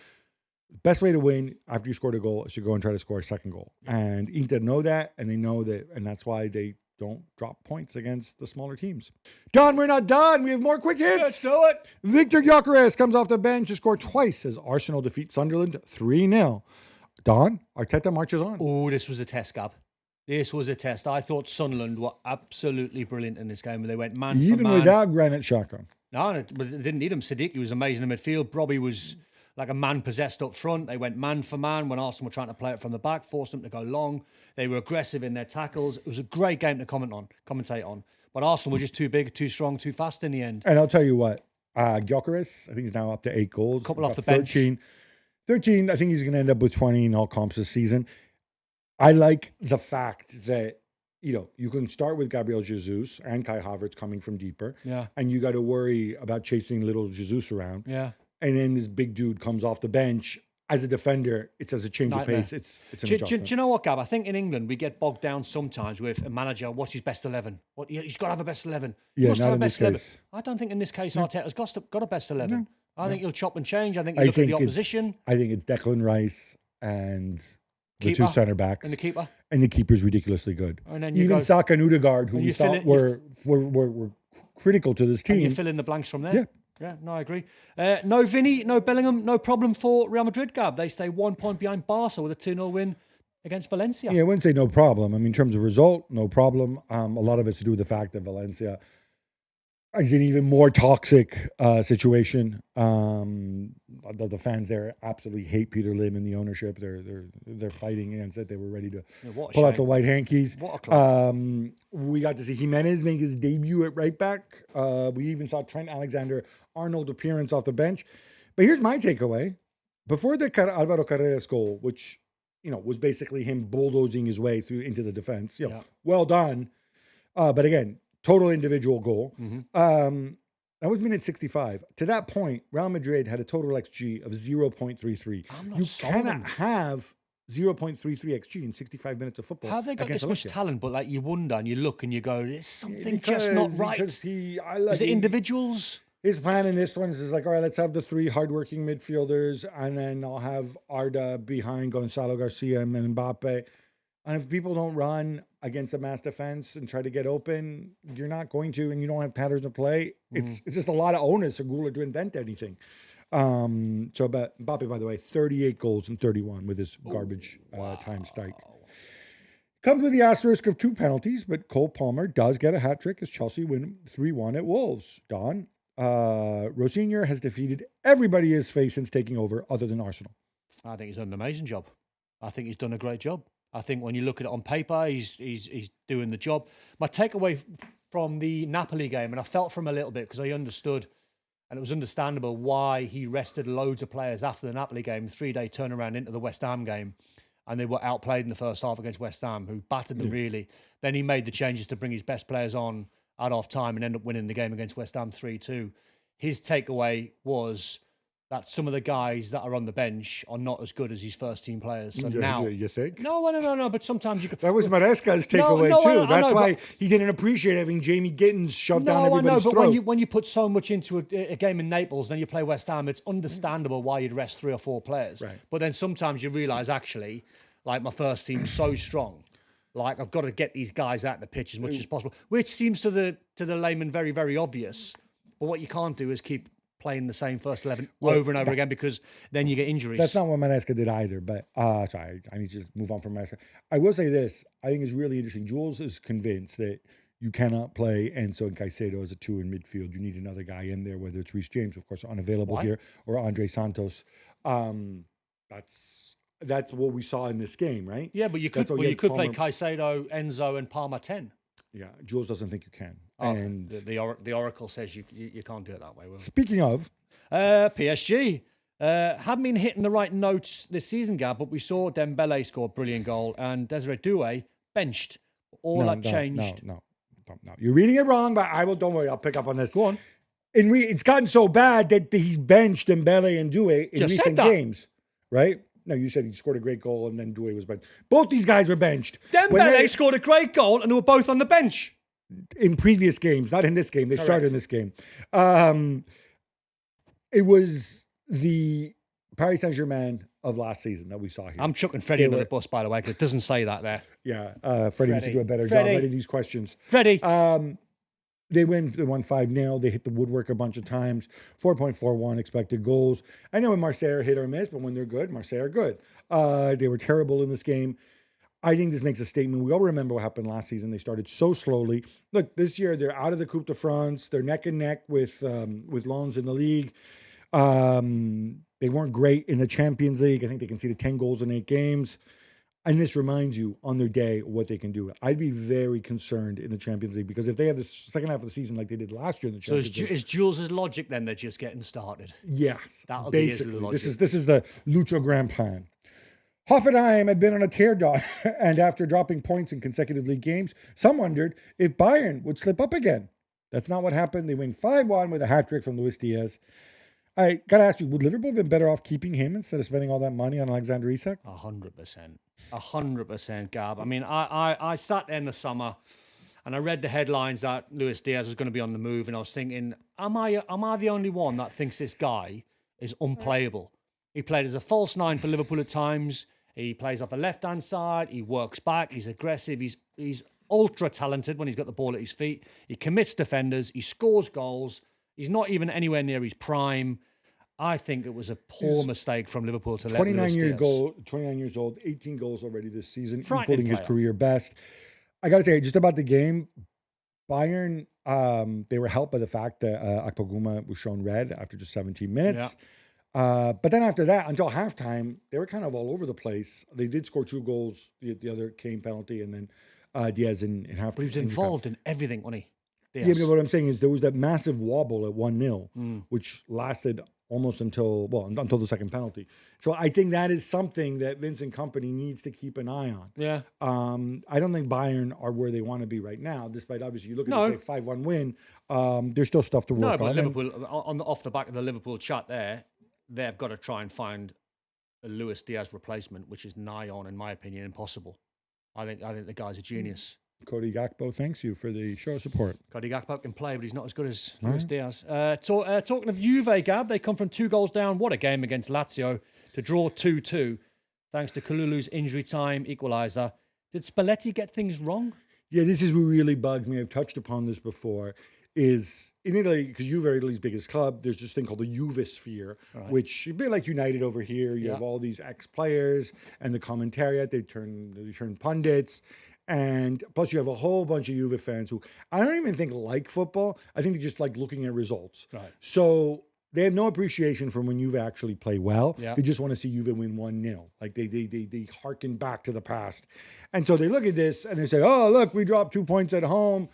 S1: Best way to win after you scored a goal is to go and try to score a second goal. And Inter know that, and they know that, and that's why they don't drop points against the smaller teams. Don, we're not done. We have more quick hits.
S2: Let's do it.
S1: Victor Gyökeres comes off the bench to score twice as Arsenal defeat Sunderland 3-0. Don, Arteta marches on.
S2: Oh, this was a test, Gab. This was a test. I thought Sunderland were absolutely brilliant in this game. They went man for man.
S1: Even without Granit Xhaka.
S2: No, they didn't need him. Siddiqui was amazing in midfield. Robbie was like a man possessed up front. They went man for man when Arsenal were trying to play it from the back, forced them to go long. They were aggressive in their tackles. It was a great game to commentate on. But Arsenal were just too big, too strong, too fast in the end.
S1: And I'll tell you what, Gyökeres, I think he's now up to 8 goals.
S2: Couple off the bench.
S1: 13. 13, I think he's going to end up with 20 in all comps this season. I like the fact that, you can start with Gabriel Jesus and Kai Havertz coming from deeper.
S2: Yeah.
S1: And you got to worry about chasing little Jesus around.
S2: Yeah.
S1: And then this big dude comes off the bench. As a defender, it's as a change
S2: Nightmare.
S1: of pace. It's an
S2: Do
S1: adjustment.
S2: you know what, Gab? I think in England we get bogged down sometimes with a manager. What's his best 11? He's got to have a best 11. He
S1: Yeah,
S2: must
S1: not
S2: have a
S1: in this
S2: best 11.
S1: case.
S2: I don't think in this case Arteta's got a best 11. I think he'll chop and change. I think he'll
S1: I
S2: look at
S1: think
S2: the opposition.
S1: I think it's Declan Rice and the
S2: Keeper
S1: two center backs.
S2: And the keeper.
S1: And the keeper's ridiculously good.
S2: And then you
S1: Even
S2: go,
S1: Saka and Odegaard, who
S2: and
S1: we
S2: you fill
S1: thought were critical to this
S2: and you
S1: team.
S2: fill in the blanks from there.
S1: Yeah.
S2: Yeah, no, I agree. No Vinny, no Bellingham, no problem for Real Madrid, Gab. They stay 1 point behind Barca with a 2-0 win against Valencia.
S1: Yeah, I wouldn't say no problem. I mean, in terms of result, no problem. A lot of it's to do with the fact that Valencia is an even more toxic situation. The fans there absolutely hate Peter Lim and the ownership. They're fighting against it. They were ready to pull out the white hankies.
S2: What a club.
S1: We got to see Jimenez make his debut at right back. We even saw Trent Alexander-Arnold appearance off the bench. But here's my takeaway. Before the Alvaro Carreras goal, which was basically him bulldozing his way through into the defense, well done. But again, total individual goal. That was minute 65. To that point, Real Madrid had a total XG of 0.33. You cannot have 0.33 XG in 65 minutes of football.
S2: How have they got this much talent? But you wonder and you look and you go, there's something just not right. Is it individuals?
S1: His plan in this one is like, all right, let's have the three hardworking midfielders, and then I'll have Arda behind Gonzalo Garcia and then Mbappe. And if people don't run against a mass defense and try to get open, you're not going to, and you don't have patterns of play. It's just a lot of onus for Gula to invent anything. But Mbappe, by the way, 38 goals and 31 with his garbage time strike. Comes with the asterisk of 2 penalties, but Cole Palmer does get a hat trick as Chelsea win 3-1 at Wolves. Don, Rosignor has defeated everybody he has faced since taking over other than Arsenal.
S2: I think he's done an amazing job. I think he's done a great job. I think when you look at it on paper, he's doing the job. My takeaway from the Napoli game, and I felt for him a little bit because I understood, and it was understandable why he rested loads of players after the Napoli game, 3-day turnaround into the West Ham game, and they were outplayed in the first half against West Ham, who battered them really. Then he made the changes to bring his best players on at half time and end up winning the game against West Ham 3-2. His takeaway was that some of the guys that are on the bench are not as good as his first team players. So now,
S1: you think?
S2: No. But sometimes you could.
S1: That was Maresca's takeaway too. That's why he didn't appreciate having Jamie Gittins shoved down everybody's throat.
S2: But when you put so much into a game in Naples, then you play West Ham, it's understandable why you'd rest 3 or 4 players.
S1: Right.
S2: But then sometimes you realise actually, like my first team's so strong, like I've got to get these guys out of the pitch as much as possible, which seems to the layman very, very obvious. But what you can't do is keep playing the same first 11 over and over again, because then you get injuries.
S1: That's not what Maresca did either, but sorry, I need to just move on from Maresca. I will say this, I think it's really interesting. Jules is convinced that you cannot play Enzo and Caicedo as a 2 in midfield. You need another guy in there, whether it's Reece James, of course, unavailable here, or Andre Santos. That's what we saw in this game, right?
S2: Yeah, but you could play Caicedo, Enzo, and Palmer 10.
S1: Yeah, Jules doesn't think you can.
S2: Oh,
S1: and
S2: the Oracle says you can't do it that way.
S1: Speaking of
S2: PSG, haven't been hitting the right notes this season, Gab, but we saw Dembele score a brilliant goal and Desiree Doué benched. Changed.
S1: No. You're reading it wrong, but don't worry, I'll pick up on this.
S2: Go on.
S1: It's gotten so bad that he's benched Dembele and Doué in recent games, right? No, you said he scored a great goal and then Doué was benched. Both these guys were benched.
S2: Dembele scored a great goal and they were both on the bench.
S1: In previous games, not in this game. They started in this game. It was the Paris Saint-Germain of last season that we saw here.
S2: I'm chucking Freddie under the bus, by the way, because it doesn't say that there.
S1: Yeah, Freddie needs to do a better job writing these questions.
S2: Freddie.
S1: They won 5-0. They hit the woodwork a bunch of times. 4.41 expected goals. I know when Marseille are hit or miss, but when they're good, Marseille are good. They were terrible in this game. I think this makes a statement. We all remember what happened last season. They started so slowly. Look, this year they're out of the Coupe de France. They're neck and neck with Lens in the league. They weren't great in the Champions League. I think they conceded 10 goals in 8 games. And this reminds you on their day what they can do. I'd be very concerned in the Champions League because if they have the second half of the season like they did last year in the
S2: So
S1: Champions League,
S2: is Jules' logic then they're just getting started?
S1: yes,
S2: That'll be his
S1: basically,
S2: logic.
S1: this is the Lucho Grand Plan. Hoffenheim had been on a tear down, and after dropping points in consecutive league games, some wondered if Bayern would slip up again. That's not what happened. They win 5-1 with a hat trick from Luis Diaz. I got to ask you, would Liverpool have been better off keeping him instead of spending all that money on Alexander Isak?
S2: 100%. 100%, Gab. I mean, I sat there in the summer and I read the headlines that Luis Diaz was going to be on the move, and I was thinking, am I the only one that thinks this guy is unplayable? He played as a false nine for Liverpool at times. He plays off the left-hand side. He works back. He's aggressive. He's ultra talented when he's got the ball at his feet. He commits defenders. He scores goals. He's not even anywhere near his prime. I think it was a poor mistake from Liverpool to let
S1: 29
S2: Luis Diaz.
S1: 29 years old, 18 goals already this season,
S2: Frightening
S1: equaling his
S2: player.
S1: career best. I got to say, just about the game, Bayern, they were helped by the fact that Akpoguma was shown red after just 17 minutes. But then after that, until halftime, they were kind of all over the place. They did score 2 goals, the other Kane penalty, and then Diaz in half.
S2: But he was involved in everything, wasn't he? Diaz.
S1: Yeah, but what I'm saying is there was that massive wobble at 1-0, which lasted almost until the second penalty. So I think that is something that Vincent Kompany needs to keep an eye on.
S2: Yeah.
S1: I don't think Bayern are where they want to be right now, despite obviously you look at
S2: No.
S1: the 5-1 win. There's still stuff to work
S2: No,
S1: on.
S2: but Liverpool, off the back of the Liverpool chat there, they've got to try and find a Luis Diaz replacement, which is nigh on, in my opinion, impossible. I think the guy's a genius.
S1: Cody Gakpo, thanks you for the show of support.
S2: Cody Gakpo can play, but he's not as good as Luis Diaz. Talking of Juve, Gab, they come from 2 goals down. What a game against Lazio to draw 2-2, thanks to Kalulu's injury time equaliser. Did Spalletti get things wrong?
S1: Yeah, this is what really bugs me. I've touched upon this before. Is in Italy, because Juve are Italy's biggest club, there's this thing called the Juve sphere, which a bit like United over here. You have all these ex-players and the commentariat. They turn pundits. And plus, you have a whole bunch of Juve fans who I don't even think like football. I think they just like looking at results.
S2: Right.
S1: So they have no appreciation for when Juve actually play well.
S2: Yeah.
S1: They just want to see Juve win 1-0. Like they harken back to the past. And so they look at this and they say, oh, look, we dropped 2 points at home.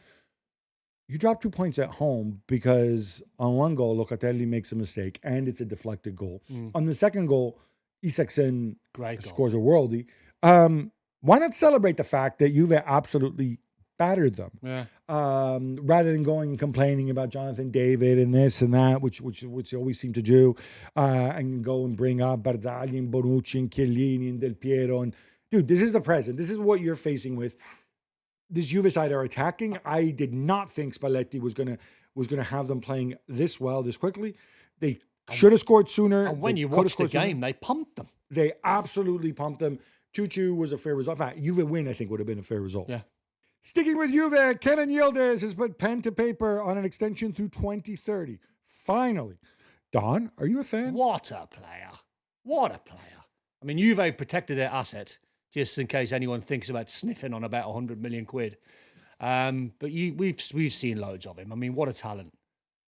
S1: You drop 2 points at home because on one goal, Locatelli makes a mistake and it's a deflected goal. On the second goal, Isaksen scores a worldie. Why not celebrate the fact that Juve absolutely battered them?
S2: Yeah.
S1: Rather than going and complaining about Jonathan David and this and that, which you always seem to do, and go and bring up Barzagli and Bonucci and Chiellini and Del Piero. And dude, this is the present. This is what you're facing with. This Juve side are attacking. I did not think Spalletti was gonna have them playing this well, this quickly. They should have scored sooner.
S2: And when
S1: They
S2: you
S1: could have
S2: watch the
S1: scored sooner.
S2: game, they pumped them.
S1: They absolutely pumped them. 2-2 was a fair result. In fact, Juve win, I think, would have been a fair result.
S2: Yeah.
S1: Sticking with Juve, Kenan Yildiz has put pen to paper on an extension through 2030. Finally. Don, are you a fan?
S2: What a player. What a player. I mean, Juve protected their asset just in case anyone thinks about sniffing on about 100 million quid. But we've seen loads of him. I mean, what a talent.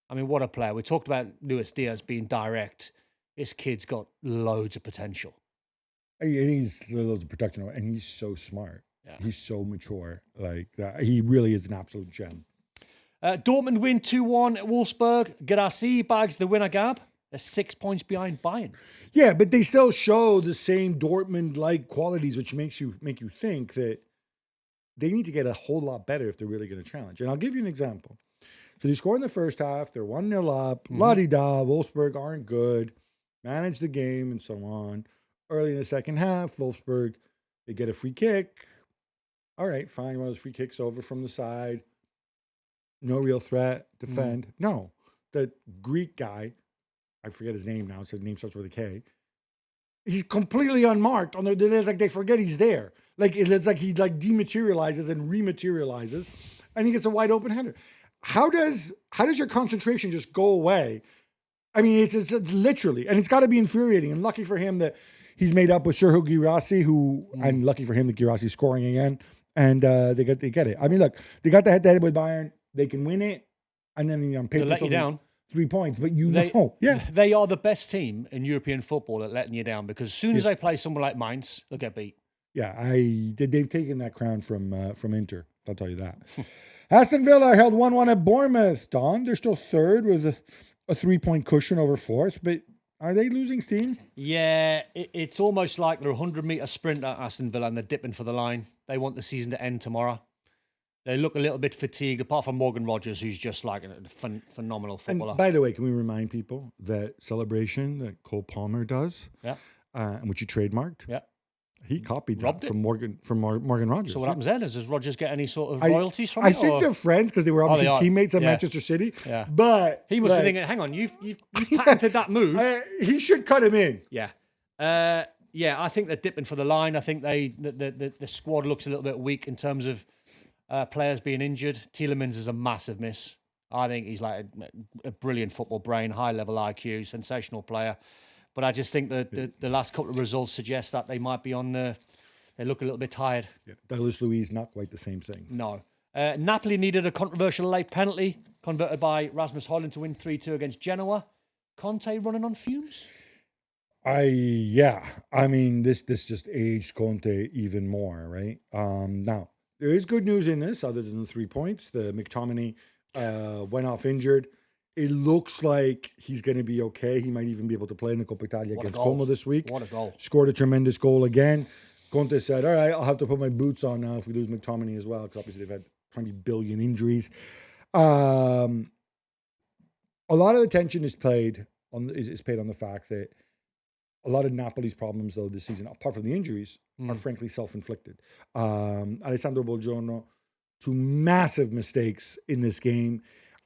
S2: I mean, what a player. We talked about Luis Diaz being direct. This kid's got loads of potential.
S1: He's loads of protection, and he's so smart.
S2: Yeah.
S1: He's so mature. Like that. He really is an absolute gem.
S2: Dortmund win 2-1 at Wolfsburg. Guehi bags the winner, Gab. They're 6 points behind Bayern.
S1: Yeah, but they still show the same Dortmund-like qualities, which make you think that they need to get a whole lot better if they're really going to challenge. And I'll give you an example. So they score in the first half. They're 1-0 up. La-di-da. Wolfsburg aren't good. Manage the game and so on. Early in the second half, Wolfsburg, they get a free kick. All right, fine. One of those free kicks over from the side. No real threat. Defend. No. The Greek guy, I forget his name now. So his name starts with a K. He's completely unmarked. It's like they forget he's there. Like it's like he dematerializes and rematerializes, and he gets a wide open header. How does your concentration just go away? I mean, it's literally, and it's got to be infuriating. And lucky for him that he's made up with Serhou Guirassy, and lucky for him that Guirassy's scoring again, and they get it. I mean, look, they got the head-to-head with Bayern. They can win it, and then on paper
S2: They'll let you down.
S1: 3 points, but
S2: they are the best team in European football at letting you down because as soon as they play someone like Mainz, they'll get beat.
S1: Yeah, they've taken that crown from Inter. I'll tell you that. Aston Villa held 1-1 at Bournemouth. Don, they're still third with a 3-point cushion over fourth, but are they losing steam?
S2: Yeah, it's almost like they're a 100-metre sprint at Aston Villa and they're dipping for the line. They want the season to end tomorrow. They look a little bit fatigued, apart from Morgan Rogers, who's just like a phenomenal footballer.
S1: And by the way, can we remind people that celebration that Cole Palmer does,
S2: Yeah.
S1: And which he trademarked,
S2: Yeah.
S1: he copied
S2: Robbed
S1: that
S2: it.
S1: from Morgan Rogers.
S2: So what happens then? Does Rogers get any sort of
S1: I-
S2: royalties from
S1: I
S2: it?
S1: think
S2: or-
S1: they're friends because they were obviously
S2: they are.
S1: teammates at
S2: Yeah.
S1: Manchester City.
S2: Yeah.
S1: But
S2: He must be thinking, hang on, you've patented that move.
S1: he should cut him in.
S2: Yeah. Yeah, I think they're dipping for the line. I think the squad looks a little bit weak in terms of players being injured. Tielemans is a massive miss. I think he's like a brilliant football brain, high level IQ, sensational player. But I just think that the last couple of results suggest that they might be they look a little bit tired.
S1: Yeah. Douglas Luiz, not quite the same thing.
S2: No. Napoli needed a controversial late penalty converted by Rasmus Højlund to win 3-2 against Genoa. Conte running on fumes?
S1: I mean, this just aged Conte even more, right? Now, there is good news in this, other than the 3 points. The McTominay went off injured. It looks like he's going to be okay. He might even be able to play in the Coppa Italia
S2: What a
S1: against
S2: goal.
S1: Como this week.
S2: What a goal.
S1: Scored a tremendous goal again. Conte said, all right, I'll have to put my boots on now if we lose McTominay as well, because obviously they've had 20 billion injuries. A lot of attention is paid on the fact that a lot of Napoli's problems, though, this season, apart from the injuries, are frankly self-inflicted. Alessandro Bolgiorno, 2 massive mistakes in this game.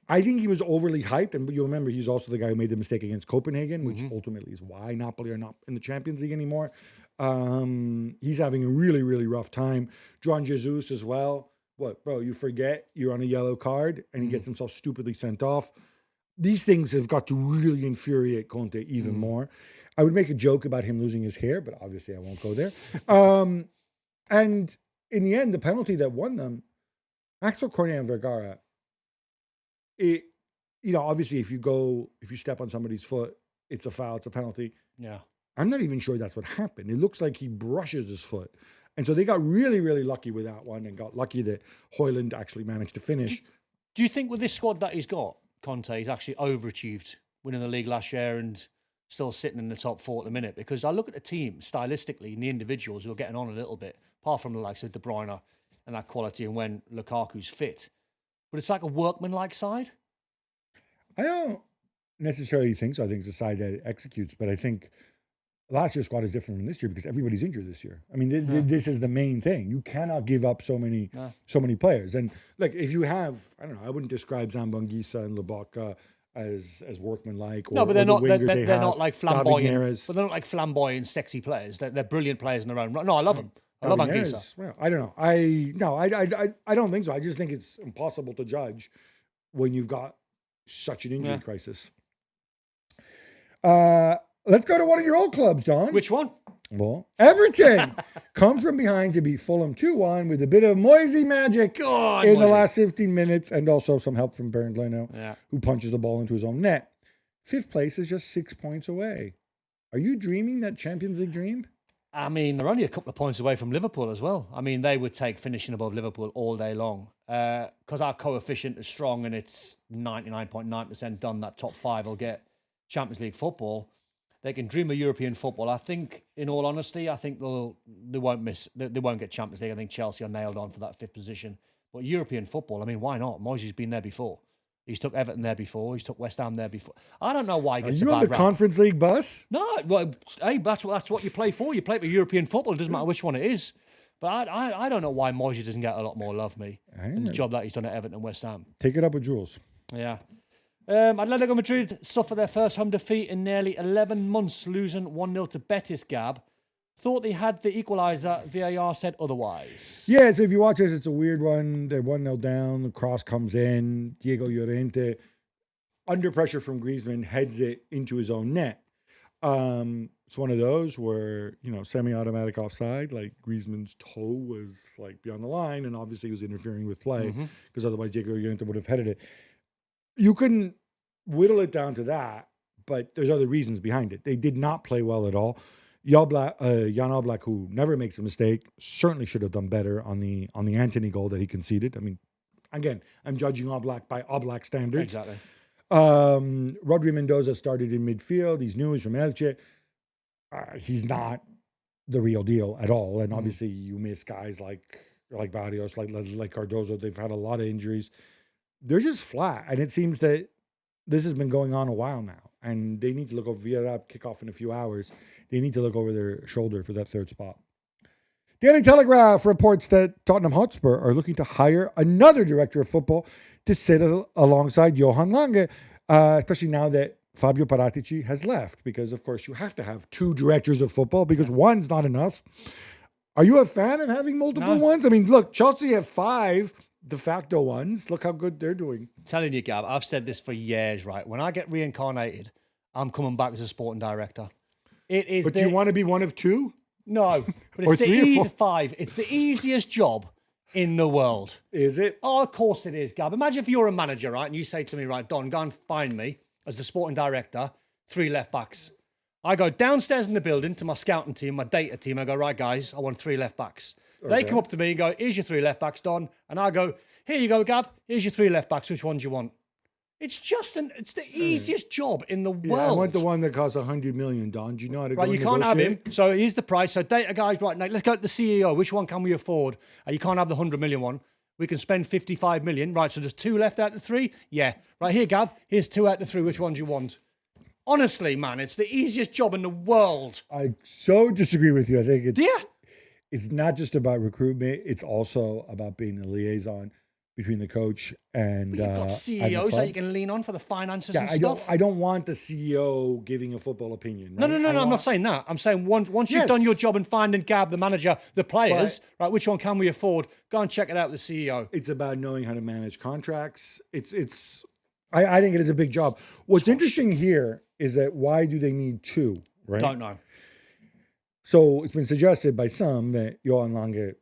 S1: I think he was overly hyped, and you'll remember he's also the guy who made the mistake against Copenhagen, which ultimately is why Napoli are not in the Champions League anymore. He's having a really, really rough time. Juan Jesus as well. What, bro, you forget you're on a yellow card, and he gets himself stupidly sent off. These things have got to really infuriate Conte even more. I would make a joke about him losing his hair, but obviously I won't go there. And in the end, the penalty that won them, Axel Cornet and Vergara, obviously if you step on somebody's foot, it's a foul, it's a penalty.
S2: Yeah.
S1: I'm not even sure that's what happened. It looks like he brushes his foot. And so they got really, really lucky with that one and got lucky that Højlund actually managed to finish.
S2: Do you think with this squad that he's got, Conte, he's actually overachieved winning the league last year and still sitting in the top 4 at the minute? Because I look at the team stylistically and the individuals who are getting on a little bit, apart from the likes of De Bruyne and that quality and when Lukaku's fit. But it's like a workman-like side.
S1: I don't necessarily think so. I think it's a side that executes, but I think last year's squad is different from this year because everybody's injured this year. I mean, this is the main thing. You cannot give up so many players. And like, if you have, I don't know, I wouldn't describe Zambangisa and Lobotka as workmanlike.
S2: No, but they're not. They're
S1: not
S2: not like flamboyant. But they're not like flamboyant, sexy players. They're brilliant players in their own right. No, I love them. I love Anguissa.
S1: Well, I don't know. I don't think so. I just think it's impossible to judge when you've got such an injury crisis. Let's go to one of your old clubs, Don.
S2: Which one?
S1: Well, Everton comes from behind to beat Fulham 2-1 with a bit of Moisey magic in the last 15 minutes and also some help from Bernd Leno, who punches the ball into his own net. 5th place is just 6 points away. Are you dreaming that Champions League dream?
S2: I mean, they're only a couple of points away from Liverpool as well. I mean, they would take finishing above Liverpool all day long because our coefficient is strong and it's 99.9% done that top 5 will get Champions League football. They can dream of European football. I think, in all honesty, I think they won't miss. They won't get Champions League. I think Chelsea are nailed on for that 5th position. But European football, I mean, why not? Moisey's been there before. He's took Everton there before. He's took West Ham there before. I don't know why he gets a bad rap.
S1: Are you on the Conference League bus?
S2: No, well, hey, that's what you play for. You play for European football. It doesn't matter which one it is. But I don't know why Moisey doesn't get a lot more love, me, in the job that he's done at Everton and West Ham.
S1: Take it up with Jules.
S2: Yeah. Atletico Madrid suffer their first home defeat in nearly 11 months, losing 1-0 to Betis, Gab. Thought they had the equaliser. VAR said otherwise.
S1: Yeah, so if you watch this, it's a weird one. They're 1-0 down. The cross comes in. Diego Llorente, under pressure from Griezmann, heads it into his own net. It's one of those where, semi-automatic offside, like Griezmann's toe was like beyond the line, and obviously he was interfering with play because otherwise Diego Llorente would have headed it. You couldn't whittle it down to that, but there's other reasons behind it. They did not play well at all. Jan Oblak, who never makes a mistake, certainly should have done better on the Antony goal that he conceded. I mean, again, I'm judging Oblak by Oblak standards.
S2: Exactly.
S1: Rodri Mendoza started in midfield. He's new. He's from Elche. He's not the real deal at all. And obviously, you miss guys like Barrios, like Cardozo. They've had a lot of injuries. They're just flat, and it seems that this has been going on a while now. And they need to look over Villarreal kickoff in a few hours. They need to look over their shoulder for that third spot. Daily Telegraph reports that Tottenham Hotspur are looking to hire another director of football to sit alongside Johan Lange, especially now that Fabio Paratici has left, because, of course, you have to have two directors of football because one's not enough. Are you a fan of having multiple ones? I mean, look, Chelsea have 5 de facto ones. Look how good they're doing.
S2: I'm telling you, Gab, I've said this for years, right? When I get reincarnated, I'm coming back as a sporting director. It is.
S1: But do you want to be one of 2?
S2: No, but
S1: Or
S2: it's the
S1: 3 or 4?
S2: 5. It's the easiest job in the world.
S1: Is it?
S2: Oh, of course it is, Gab. Imagine if you're a manager, right, and you say to me, right, Don, go and find me as the sporting director 3 left backs. I go downstairs in the building to my scouting team, my data team. I go, right, guys, I want 3 left backs. They come up to me and go, here's your 3 left backs, Don. And I go, here you go, Gab. Here's your 3 left backs. Which ones you want? It's just it's the easiest job in the world.
S1: I want the one that costs 100 million, Don. Do you know how to
S2: Right,
S1: go
S2: you can't have him.
S1: negotiate?
S2: So here's the price. So data guys, right now, let's go to the CEO. Which one can we afford? You can't have the 100 million one. We can spend 55 million. Right, so there's 2 left out of 3? Yeah. Right, here, Gab. Here's 2 out of 3. Which ones you want? Honestly, man, it's the easiest job in the world.
S1: I so disagree with you. I think it's
S2: Yeah.
S1: it's not just about recruitment. It's also about being the liaison between the coach and
S2: But you've got
S1: and the
S2: CEOs that
S1: club.
S2: you can lean on for the finances
S1: Yeah,
S2: and
S1: I
S2: stuff.
S1: don't want the CEO giving a football opinion.
S2: No,
S1: right?
S2: no,
S1: I
S2: I'm not
S1: want-
S2: saying that. I'm saying once
S1: Yes.
S2: you've done your job in finding Gab, the manager, the players, right, which one can we afford? Go and check it out with the CEO.
S1: It's about knowing how to manage contracts. I think it is a big job. What's interesting here is that why do they need 2, right?
S2: Don't know.
S1: So it's been suggested by some that Johan Lange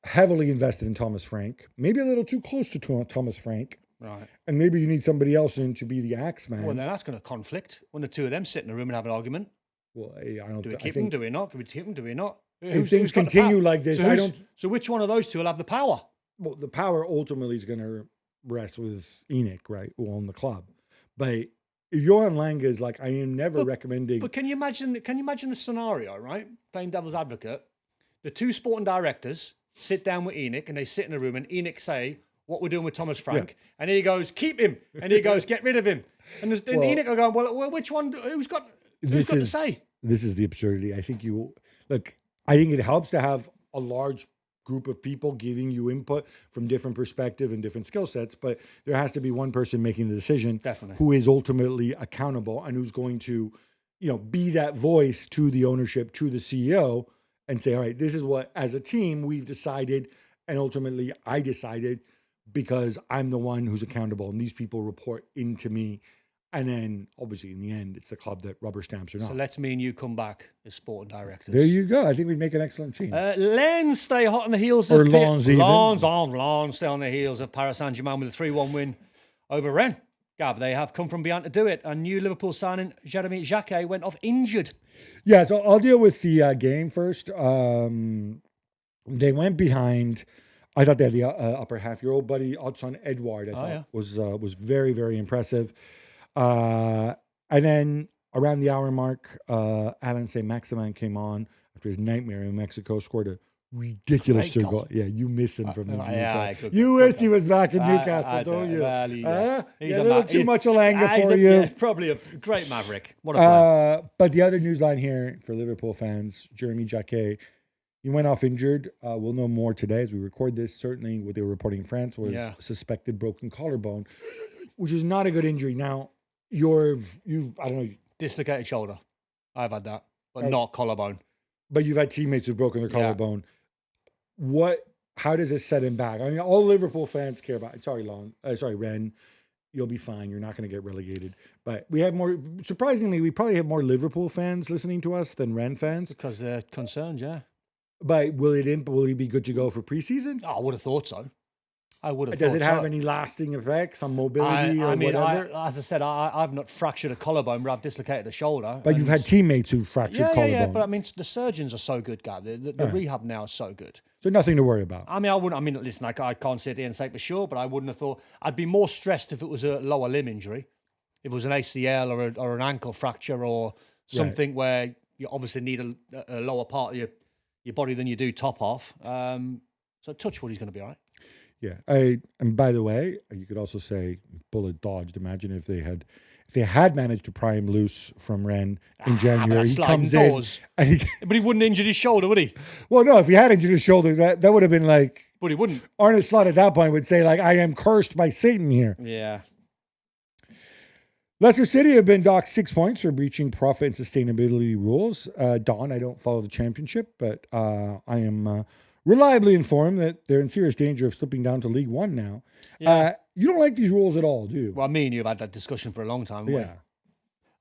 S1: heavily invested in Thomas Frank, maybe a little too close to Thomas Frank,
S2: Right.
S1: and maybe you need somebody else in to be the axe man.
S2: Well, then that's going to conflict when the 2 of them sit in a room and have an argument.
S1: Well, I don't.
S2: Do we
S1: I
S2: keep them?
S1: think
S2: Do we not? Do we keep them? Do we not?
S1: if things continue like this,
S2: So
S1: I
S2: who's-
S1: don't.
S2: So which one of those 2 will have the power?
S1: Well, the power ultimately is going to rest with Enoch, right, who own the club. But if Johan Lange is like, I am never recommending.
S2: But can you imagine? Can you imagine the scenario, right? Playing devil's advocate, the 2 sporting directors sit down with Enoch and they sit in a room and Enoch say what we're doing with Thomas Frank, and he goes keep him, and he goes get rid of him, and
S1: Well,
S2: Enoch are going well, which one? Who's got to say?
S1: This is the absurdity. I think I think it helps to have a large group of people giving you input from different perspective and different skill sets, but there has to be one person making the decision.
S2: Definitely.
S1: Who is ultimately accountable and who's going to, be that voice to the ownership, to the CEO, and say, all right, this is what, as a team, we've decided, and ultimately I decided because I'm the one who's accountable, and these people report into me. And then, obviously, in the end, it's the club that rubber stamps or not.
S2: So let's me and you come back as sporting directors.
S1: There you go. I think we'd make an excellent team.
S2: Lens stay hot on the heels
S1: Or
S2: of
S1: Lens even.
S2: Lens stay on the heels of Paris Saint-Germain with a 3-1 win over Rennes. Gab, they have come from beyond to do it. A new Liverpool signing, Jeremy Jacquet, went off injured.
S1: Yeah, so I'll deal with the game first. They went behind. I thought they had the upper half. Your old buddy Hutchison Edouard, I thought, was very, very impressive. And then around the hour mark, Alan Saint-Maximin came on after his nightmare in Mexico, scored a ridiculous
S2: Great
S1: third goal. Yeah, you miss him from his
S2: You
S1: wish he was back in Newcastle,
S2: I
S1: don't you?
S2: well,
S1: He's a little too much Alanga for you.
S2: Yeah, probably a great maverick. What a player.
S1: But the other news line here for Liverpool fans, Jeremy Jacquet, he went off injured. We'll know more today as we record this. Certainly what they were reporting in France was suspected broken collarbone, which is not a good injury. Now, I don't know,
S2: Dislocated shoulder. I've had that, but not collarbone.
S1: but you've had teammates who've broken their collarbone. How does this set him back? I mean, all Liverpool fans care about, Ren, you'll be fine. You're not going to get relegated. But surprisingly, we probably have more Liverpool fans listening to us than Ren fans.
S2: Because they're concerned, yeah.
S1: But will he be good to go for preseason?
S2: Oh, I would have thought so. I would have.
S1: Does
S2: thought
S1: it have
S2: so.
S1: any lasting effects on mobility or whatever?
S2: As I said, I've not fractured a collarbone, but I've dislocated a shoulder.
S1: But you've had teammates who've fractured collarbones.
S2: Yeah. But I mean, the surgeons are so good, Gab. The rehab now is so good.
S1: So nothing to worry about.
S2: I mean, listen, I can't sit here and say for sure, but I wouldn't have thought. I'd be more stressed if it was a lower limb injury, if it was an ACL or an ankle fracture or something where you obviously need a lower part of your body than you do top off. So touch wood, he's going to be all right.
S1: Yeah. And by the way, you could also say bullet dodged. Imagine if they had managed to pry him loose from Rennes in January. He comes
S2: doors.
S1: in,
S2: But he wouldn't injure his shoulder, would he?
S1: Well, no. If he had injured his shoulder, that would have been like.
S2: But he wouldn't.
S1: Arne Slot at that point would say, like, I am cursed by Satan here.
S2: Yeah.
S1: Leicester City have been docked 6 points for breaching profit and sustainability rules. Don, I don't follow the championship, but I am reliably informed that they're in serious danger of slipping down to League One now.
S2: Yeah.
S1: You don't like these rules at all, do you?
S2: Well, me and you have had that discussion for a long time.
S1: Yeah.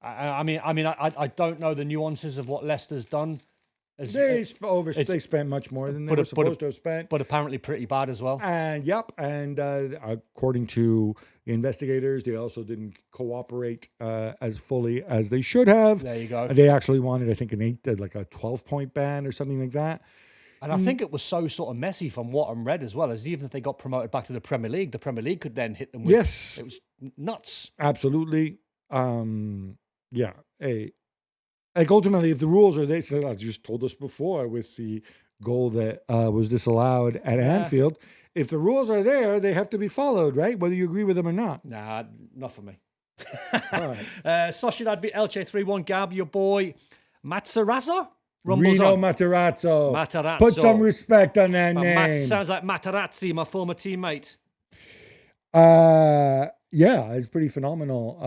S2: I don't know the nuances of what Leicester's done.
S1: They spent much more than they were supposed to have spent.
S2: But apparently pretty bad as well.
S1: And according to the investigators, they also didn't cooperate as fully as they should have.
S2: There you go.
S1: They actually wanted, I think, a 12-point ban or something like that.
S2: And I think it was so sort of messy from what I'm read as well, as even if they got promoted back to the Premier League could then hit them with.
S1: Yes.
S2: It was nuts.
S1: Absolutely. Yeah. Like ultimately, if the rules are there, so I just told us before with the goal that was disallowed at Anfield, if the rules are there, they have to be followed, right? Whether you agree with them or not.
S2: Nah, not for me.
S1: All right.
S2: Sociedad beat Elche 3-1. Gab, your boy, Materazzo?
S1: Rino Materazzo. Put some respect on that name.
S2: Sounds like Materazzi, my former teammate.
S1: Yeah, it's pretty phenomenal.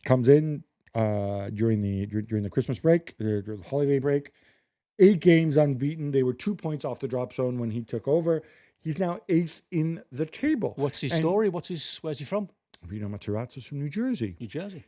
S1: Comes in during the Christmas break, during the holiday break. 8 games unbeaten. They were 2 points off the drop zone when he took over. He's now 8th in the table.
S2: What's his story? Where's he from?
S1: Rino Materazzo's from New Jersey. New Jersey.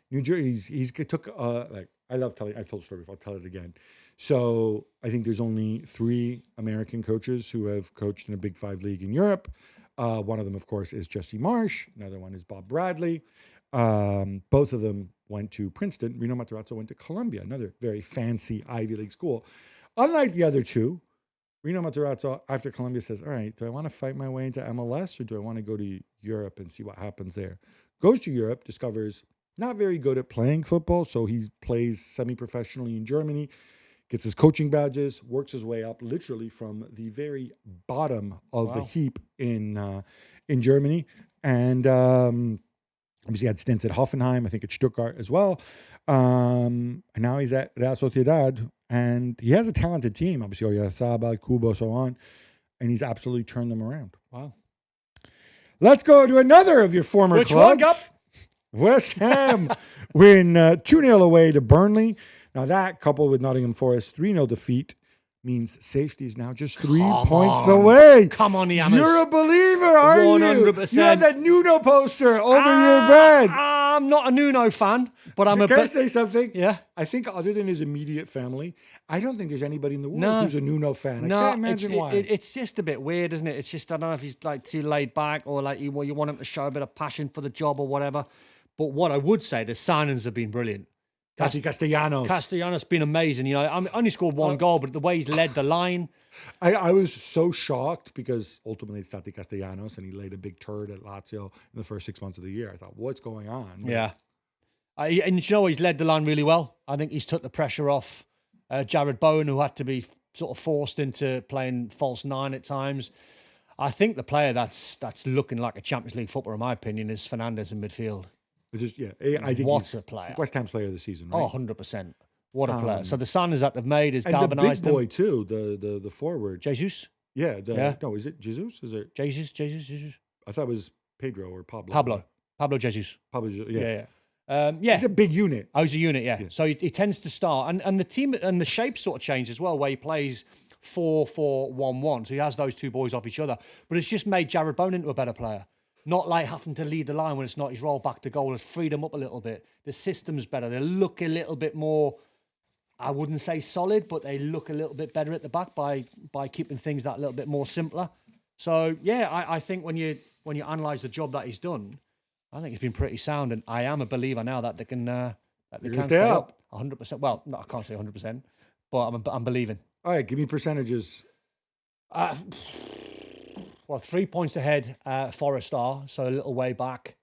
S1: He's took I love telling. I told the story before. I'll tell it again. So I think there's only 3 American coaches who have coached in a Big 5 league in Europe. One of them, of course, is Jesse Marsh. Another one is Bob Bradley. Both of them went to Princeton. Rino Materazzo went to Columbia, another very fancy Ivy League school. Unlike the other two, Rino Materazzo, after Columbia, says, all right, do I want to fight my way into MLS or do I want to go to Europe and see what happens there? Goes to Europe, discovers not very good at playing football, so he plays semi-professionally in Germany, gets his coaching badges, works his way up literally from the very bottom of the heap in Germany. And obviously had stints at Hoffenheim, I think at Stuttgart as well. And now he's at Real Sociedad, and he has a talented team. Obviously, Oyarzabal, Kubo, so on. And he's absolutely turned them around.
S2: Wow.
S1: Let's go to another of your former
S2: Which
S1: clubs.
S2: one, Gab?
S1: West Ham win 2-0 away to Burnley. Now that, coupled with Nottingham Forest 3-0 defeat, means safety is now just 3 points away.
S2: Come on, Yamas.
S1: You're a believer, aren't
S2: 100%.
S1: you? You have that Nuno poster over your bed.
S2: I'm not a Nuno fan, but I'm
S1: Can I say something?
S2: Yeah.
S1: I think other than his immediate family, I don't think there's anybody in the world who's a Nuno fan. I can't imagine why.
S2: It's just a bit weird, isn't it? It's just, I don't know if he's like too laid back or like you want him to show a bit of passion for the job or whatever. But what I would say, the signings have been brilliant. Castellanos been amazing. You know, I only scored 1 goal, but the way he's led the line.
S1: I was so shocked because ultimately it's Tati Castellanos and he laid a big turd at Lazio in the first 6 months of the year. I thought, what's going on?
S2: Yeah. And you know, he's led the line really well. I think he's took the pressure off Jared Bowen, who had to be sort of forced into playing false 9 at times. I think the player that's looking like a Champions League footballer, in my opinion, is Fernandes in midfield.
S1: I think
S2: what a player.
S1: West Ham's player of the season, right?
S2: Oh, 100%. What a player. So the signings that they've made is
S1: and
S2: galvanized
S1: the big boy, too, the forward.
S2: Jesus?
S1: Yeah. No, is it Jesus? Is it?
S2: Jesus.
S1: I thought it was Pedro or Pablo.
S2: Pablo Jesus.
S1: Yeah.
S2: Yeah.
S1: He's a big unit.
S2: Oh, he's a unit, yeah. So he tends to start. And the team and the shape sort of changed as well, where he plays 4-4-1-1. So he has those 2 boys off each other. But it's just made Jared Bowen into a better player. Not like having to lead the line when it's not his role back to goal. It's freed him up a little bit. The system's better. They look a little bit more, I wouldn't say solid, but they look a little bit better at the back by keeping things that little bit more simpler. So yeah, I think when you analyse the job that he's done, I think it's been pretty sound, and I am a believer now that they can stay up 100%. Well, no, I can't say 100%, but I'm believing.
S1: All right, give me percentages.
S2: Well, 3 points ahead, Forest are, so a little way back.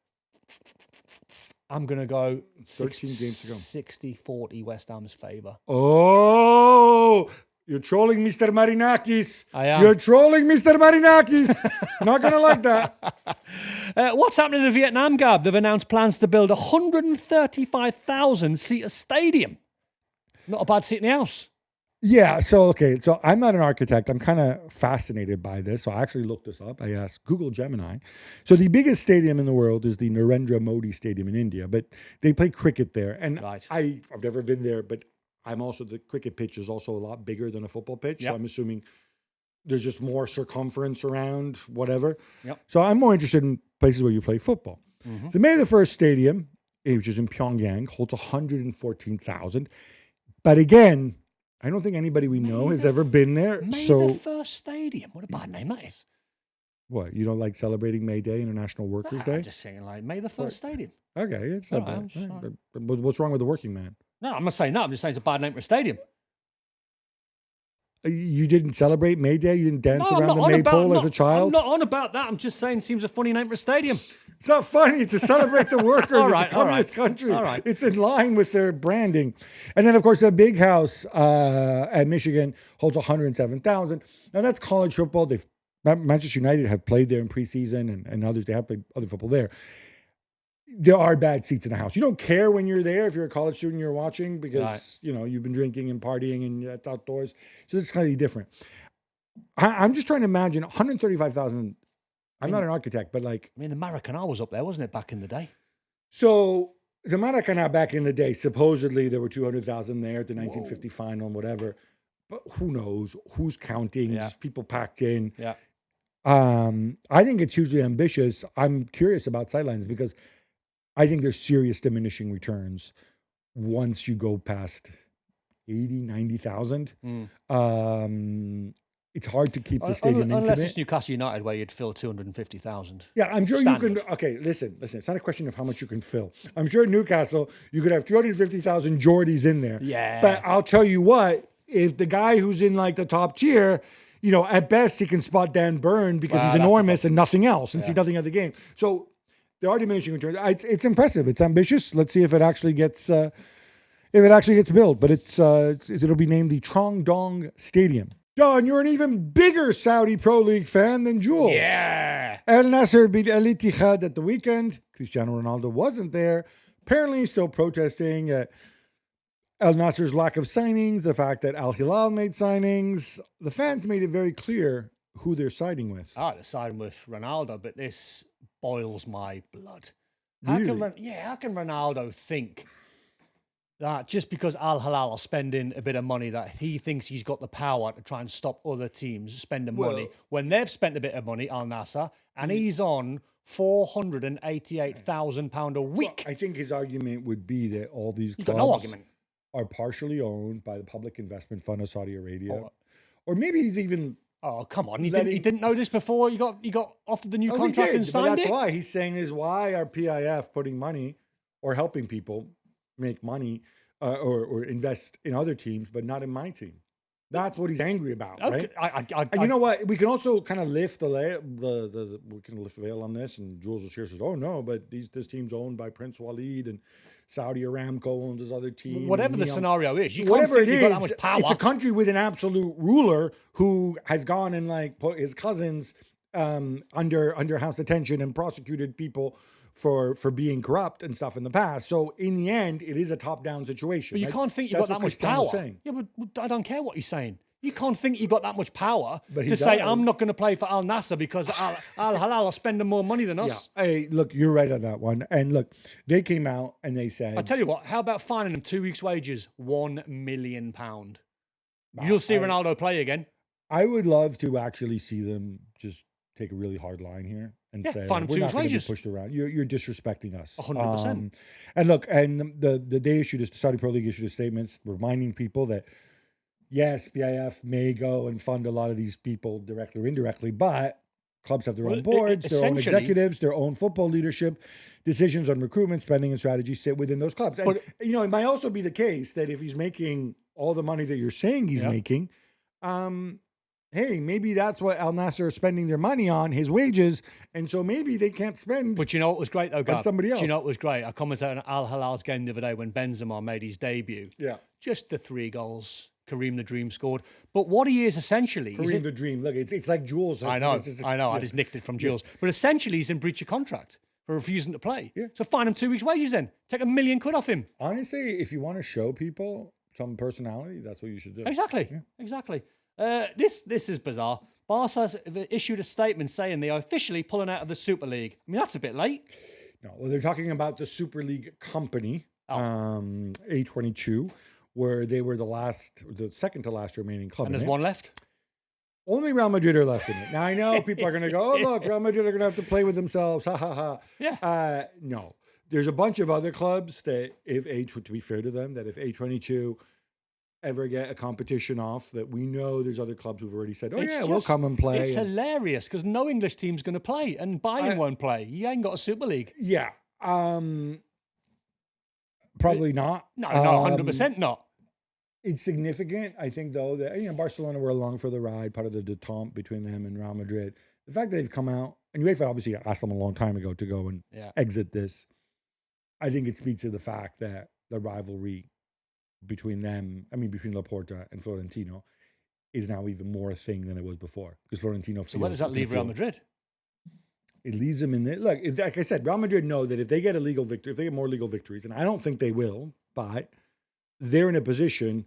S2: I'm going to go
S1: 13 games to go.
S2: 60-40 West Ham's favour.
S1: Oh, you're trolling Mr. Marinakis.
S2: I am.
S1: You're trolling Mr. Marinakis. Not going to like that.
S2: What's happening in Vietnam, Gab? They've announced plans to build a 135,000-seater stadium. Not a bad seat in the house.
S1: Yeah, so I'm not an architect. I'm kind of fascinated by this. So I actually looked this up. I asked Google Gemini. So the biggest stadium in the world is the Narendra Modi Stadium in India, but they play cricket there. And
S2: Right.
S1: I've never been there, but the cricket pitch is also a lot bigger than a football pitch.
S2: Yep.
S1: So I'm assuming there's just more circumference around whatever.
S2: Yep.
S1: So I'm more interested in places where you play football.
S2: Mm-hmm.
S1: The May the 1st Stadium, which is in Pyongyang, holds 114,000. But again, I don't think anybody we know has ever been there.
S2: May
S1: So
S2: the 1st Stadium. What a bad name that is.
S1: what? You don't like celebrating May Day, International Workers' Day?
S2: I'm just saying, like, May the 1st Stadium.
S1: Okay, it's not
S2: I'm
S1: bad.
S2: sorry.
S1: But what's wrong with the working man?
S2: No, I'm not saying that. I'm just saying it's a bad name for a stadium.
S1: You didn't celebrate May Day? You didn't dance
S2: No, I'm
S1: around
S2: not
S1: the
S2: on about-
S1: maypole as a
S2: I'm
S1: child?
S2: not on about that. I'm just saying it seems a funny name for a stadium.
S1: It's not funny. It's to celebrate the workers.
S2: All right,
S1: It's a communist
S2: all right,
S1: country.
S2: all right.
S1: It's in line with their branding. And then, of course, the big house at Michigan holds 107,000. Now, that's college football. Manchester United have played there in preseason, and others, they have played other football there. There are bad seats in the house. You don't care when you're there if you're a college student you're watching because,
S2: Right.
S1: you've been drinking and partying and it's outdoors. So this is slightly different. I'm just trying to imagine 135,000. I'm not an architect, but like...
S2: I mean, the Maracanã was up there, wasn't it, back in the day?
S1: So the Maracanã back in the day, supposedly there were 200,000 there at the 1950 final and whatever. But who knows? Who's counting?
S2: Yeah.
S1: Just people packed in.
S2: Yeah.
S1: I think it's hugely ambitious. I'm curious about sidelines because I think there's serious diminishing returns once you go past 80, 90,000. It's hard to keep the stadium
S2: Unless
S1: intimate.
S2: it's Newcastle United where you'd fill 250,000.
S1: Yeah, I'm sure
S2: Standard.
S1: you can. Okay, listen. It's not a question of how much you can fill. I'm sure at Newcastle, you could have 250,000 Geordies in there.
S2: Yeah.
S1: But I'll tell you what, if the guy who's in like the top tier, at best he can spot Dan Burn because he's
S2: that's the
S1: enormous and nothing else and see
S2: Yeah.
S1: nothing of the game. So there are diminishing returns. It's impressive. It's ambitious. Let's see if it actually gets built. But it'll be named the Trong Dong Stadium. John, you're an even bigger Saudi Pro League fan than Jules.
S2: Yeah.
S1: Al Nassr beat Al Ittihad at the weekend. Cristiano Ronaldo wasn't there. Apparently, he's still protesting at Al Nassr's lack of signings, the fact that Al Hilal made signings. The fans made it very clear who they're siding with.
S2: They're siding with Ronaldo, but this boils my blood.
S1: Really?
S2: How can Ronaldo think that just because Al Hilal are spending a bit of money that he thinks he's got the power to try and stop other teams spending money when they've spent a bit of money, Al Nassr, and he's on £488,000 a week?
S1: I think his argument would be that all these
S2: He's got no
S1: clubs
S2: argument.
S1: are partially owned by the Public Investment Fund of Saudi Arabia.
S2: Oh.
S1: Or maybe he's even...
S2: Oh, come on. He
S1: letting-
S2: didn't know this before he got offered the new
S1: Oh, he
S2: contract
S1: did,
S2: and
S1: but
S2: signed
S1: that's
S2: it?
S1: why he's saying is why are PIF putting money or helping people make money or invest in other teams, but not in my team? That's what he's angry about,
S2: Okay,
S1: right? And you know what? We can also kind of lift we can lift the veil on this. And Jules was here says, "Oh no, but this team's owned by Prince Walid and Saudi Aramco owns this other team."
S2: Whatever
S1: and
S2: the
S1: Neom-
S2: scenario is, you can't
S1: whatever
S2: think
S1: it
S2: you've
S1: is,
S2: got that much power.
S1: it's a country with an absolute ruler who has gone and like put his cousins under house detention and prosecuted people for being corrupt and stuff in the past. So in the end, it is a top-down situation.
S2: But you
S1: right?
S2: can't think you've got
S1: That's
S2: that
S1: what
S2: much power.
S1: Cristiano's saying.
S2: Yeah, but I don't care what he's saying. You can't think you've got that much power
S1: But he
S2: to say,
S1: does.
S2: I'm not going to play for Al Nassr because Al Hilal are spending more money than us.
S1: Yeah. Hey, look, you're right on that one. And look, they came out and they said,
S2: I tell you what, how about fining him 2 weeks' wages? £1 million. You'll see Ronaldo play again.
S1: I would love to actually see them just take a really hard line here and
S2: Yeah,
S1: say,
S2: fine him
S1: we're
S2: 2
S1: not
S2: weeks'
S1: going to be
S2: wages.
S1: pushed around. You're disrespecting us.
S2: 100%.
S1: And look, and they issued, the Saudi Pro League issued a statement reminding people that, yes, PIF may go and fund a lot of these people directly or indirectly, but Clubs have their
S2: Well,
S1: own boards, their own
S2: essentially-
S1: executives, their own football leadership. Decisions on recruitment, spending, and strategy sit within those clubs. And,
S2: But-
S1: it might also be the case that if he's making all the money that you're saying he's
S2: Yeah.
S1: making, hey, maybe that's what Al Nassr is spending their money on, his wages, and so maybe they can't spend.
S2: But you know what was great though, Gab?
S1: somebody
S2: Do you
S1: else.
S2: know what was great? I commented on Al Hilal's game the other day when Benzema made his debut.
S1: Yeah,
S2: Just the 3 goals Kareem the Dream scored. But what he is essentially,
S1: Kareem the Dream. Look, it's like Jules.
S2: I know,
S1: It's just-
S2: I
S1: yeah.
S2: just nicked it from Jules. But essentially, he's in breach of contract for refusing to play.
S1: Yeah.
S2: So fine him 2 weeks' wages then. Take £1 million off him.
S1: Honestly, if you want to show people some personality, that's what you should do.
S2: Exactly.
S1: Yeah.
S2: Exactly. This is bizarre. Barca has issued a statement saying they are officially pulling out of the Super League. I mean, that's a bit late.
S1: No, well, they're talking about the Super League company,
S2: Oh.
S1: A22, where they were the second to last remaining club.
S2: And
S1: in
S2: there's
S1: it.
S2: one left.
S1: Only Real Madrid are left in it. Now I know people are going to go, oh look, Real Madrid are going to have to play with themselves. Ha ha ha.
S2: Yeah.
S1: No, there's a bunch of other clubs that to be fair to them, that if A22 ever get a competition off, that we know there's other clubs who've already said, oh
S2: It's
S1: yeah, we'll
S2: just-
S1: come and play.
S2: It's
S1: And-
S2: hilarious because no English team's going to play and Bayern won't play. You ain't got a Super League.
S1: yeah. Probably not.
S2: No, 100% not.
S1: It's significant, I think, though, that Barcelona were along for the ride, part of the détente between them and Real Madrid. The fact that they've come out, and UEFA obviously asked them a long time ago to go and
S2: Yeah.
S1: exit this, I think it speaks to the fact that the rivalry between them, between Laporta and Florentino, is now even more a thing than it was before. Because Florentino
S2: So where does that leave Real Madrid?
S1: It leaves them in there. Look, like I said, Real Madrid know that if they get a legal victory, if they get more legal victories, and I don't think they will, but they're in a position,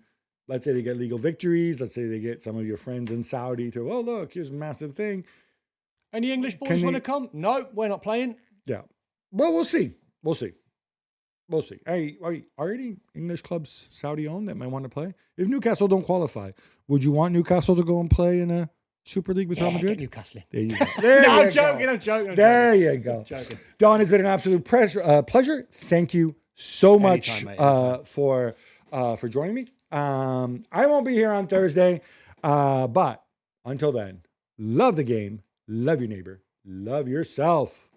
S1: let's say they get legal victories, let's say they get some of your friends in Saudi to, oh, look, here's a massive thing.
S2: Any English boys
S1: Can
S2: want
S1: they-
S2: to come? No, we're not playing.
S1: Yeah. Well, we'll see. We'll see. We'll see. Hey, are any English clubs Saudi owned that might want to play? If Newcastle don't qualify, would you want Newcastle to go and play in a Super League with Real
S2: Yeah,
S1: Madrid?
S2: get Newcastle in.
S1: There you go. There
S2: No,
S1: you
S2: I'm joking,
S1: go.
S2: I'm joking.
S1: There you go.
S2: Joking.
S1: Don, it's been an absolute pleasure. Thank you so much
S2: Anytime, mate, anytime.
S1: for joining me. I won't be here on Thursday, but until then, love the game, love your neighbor, love yourself.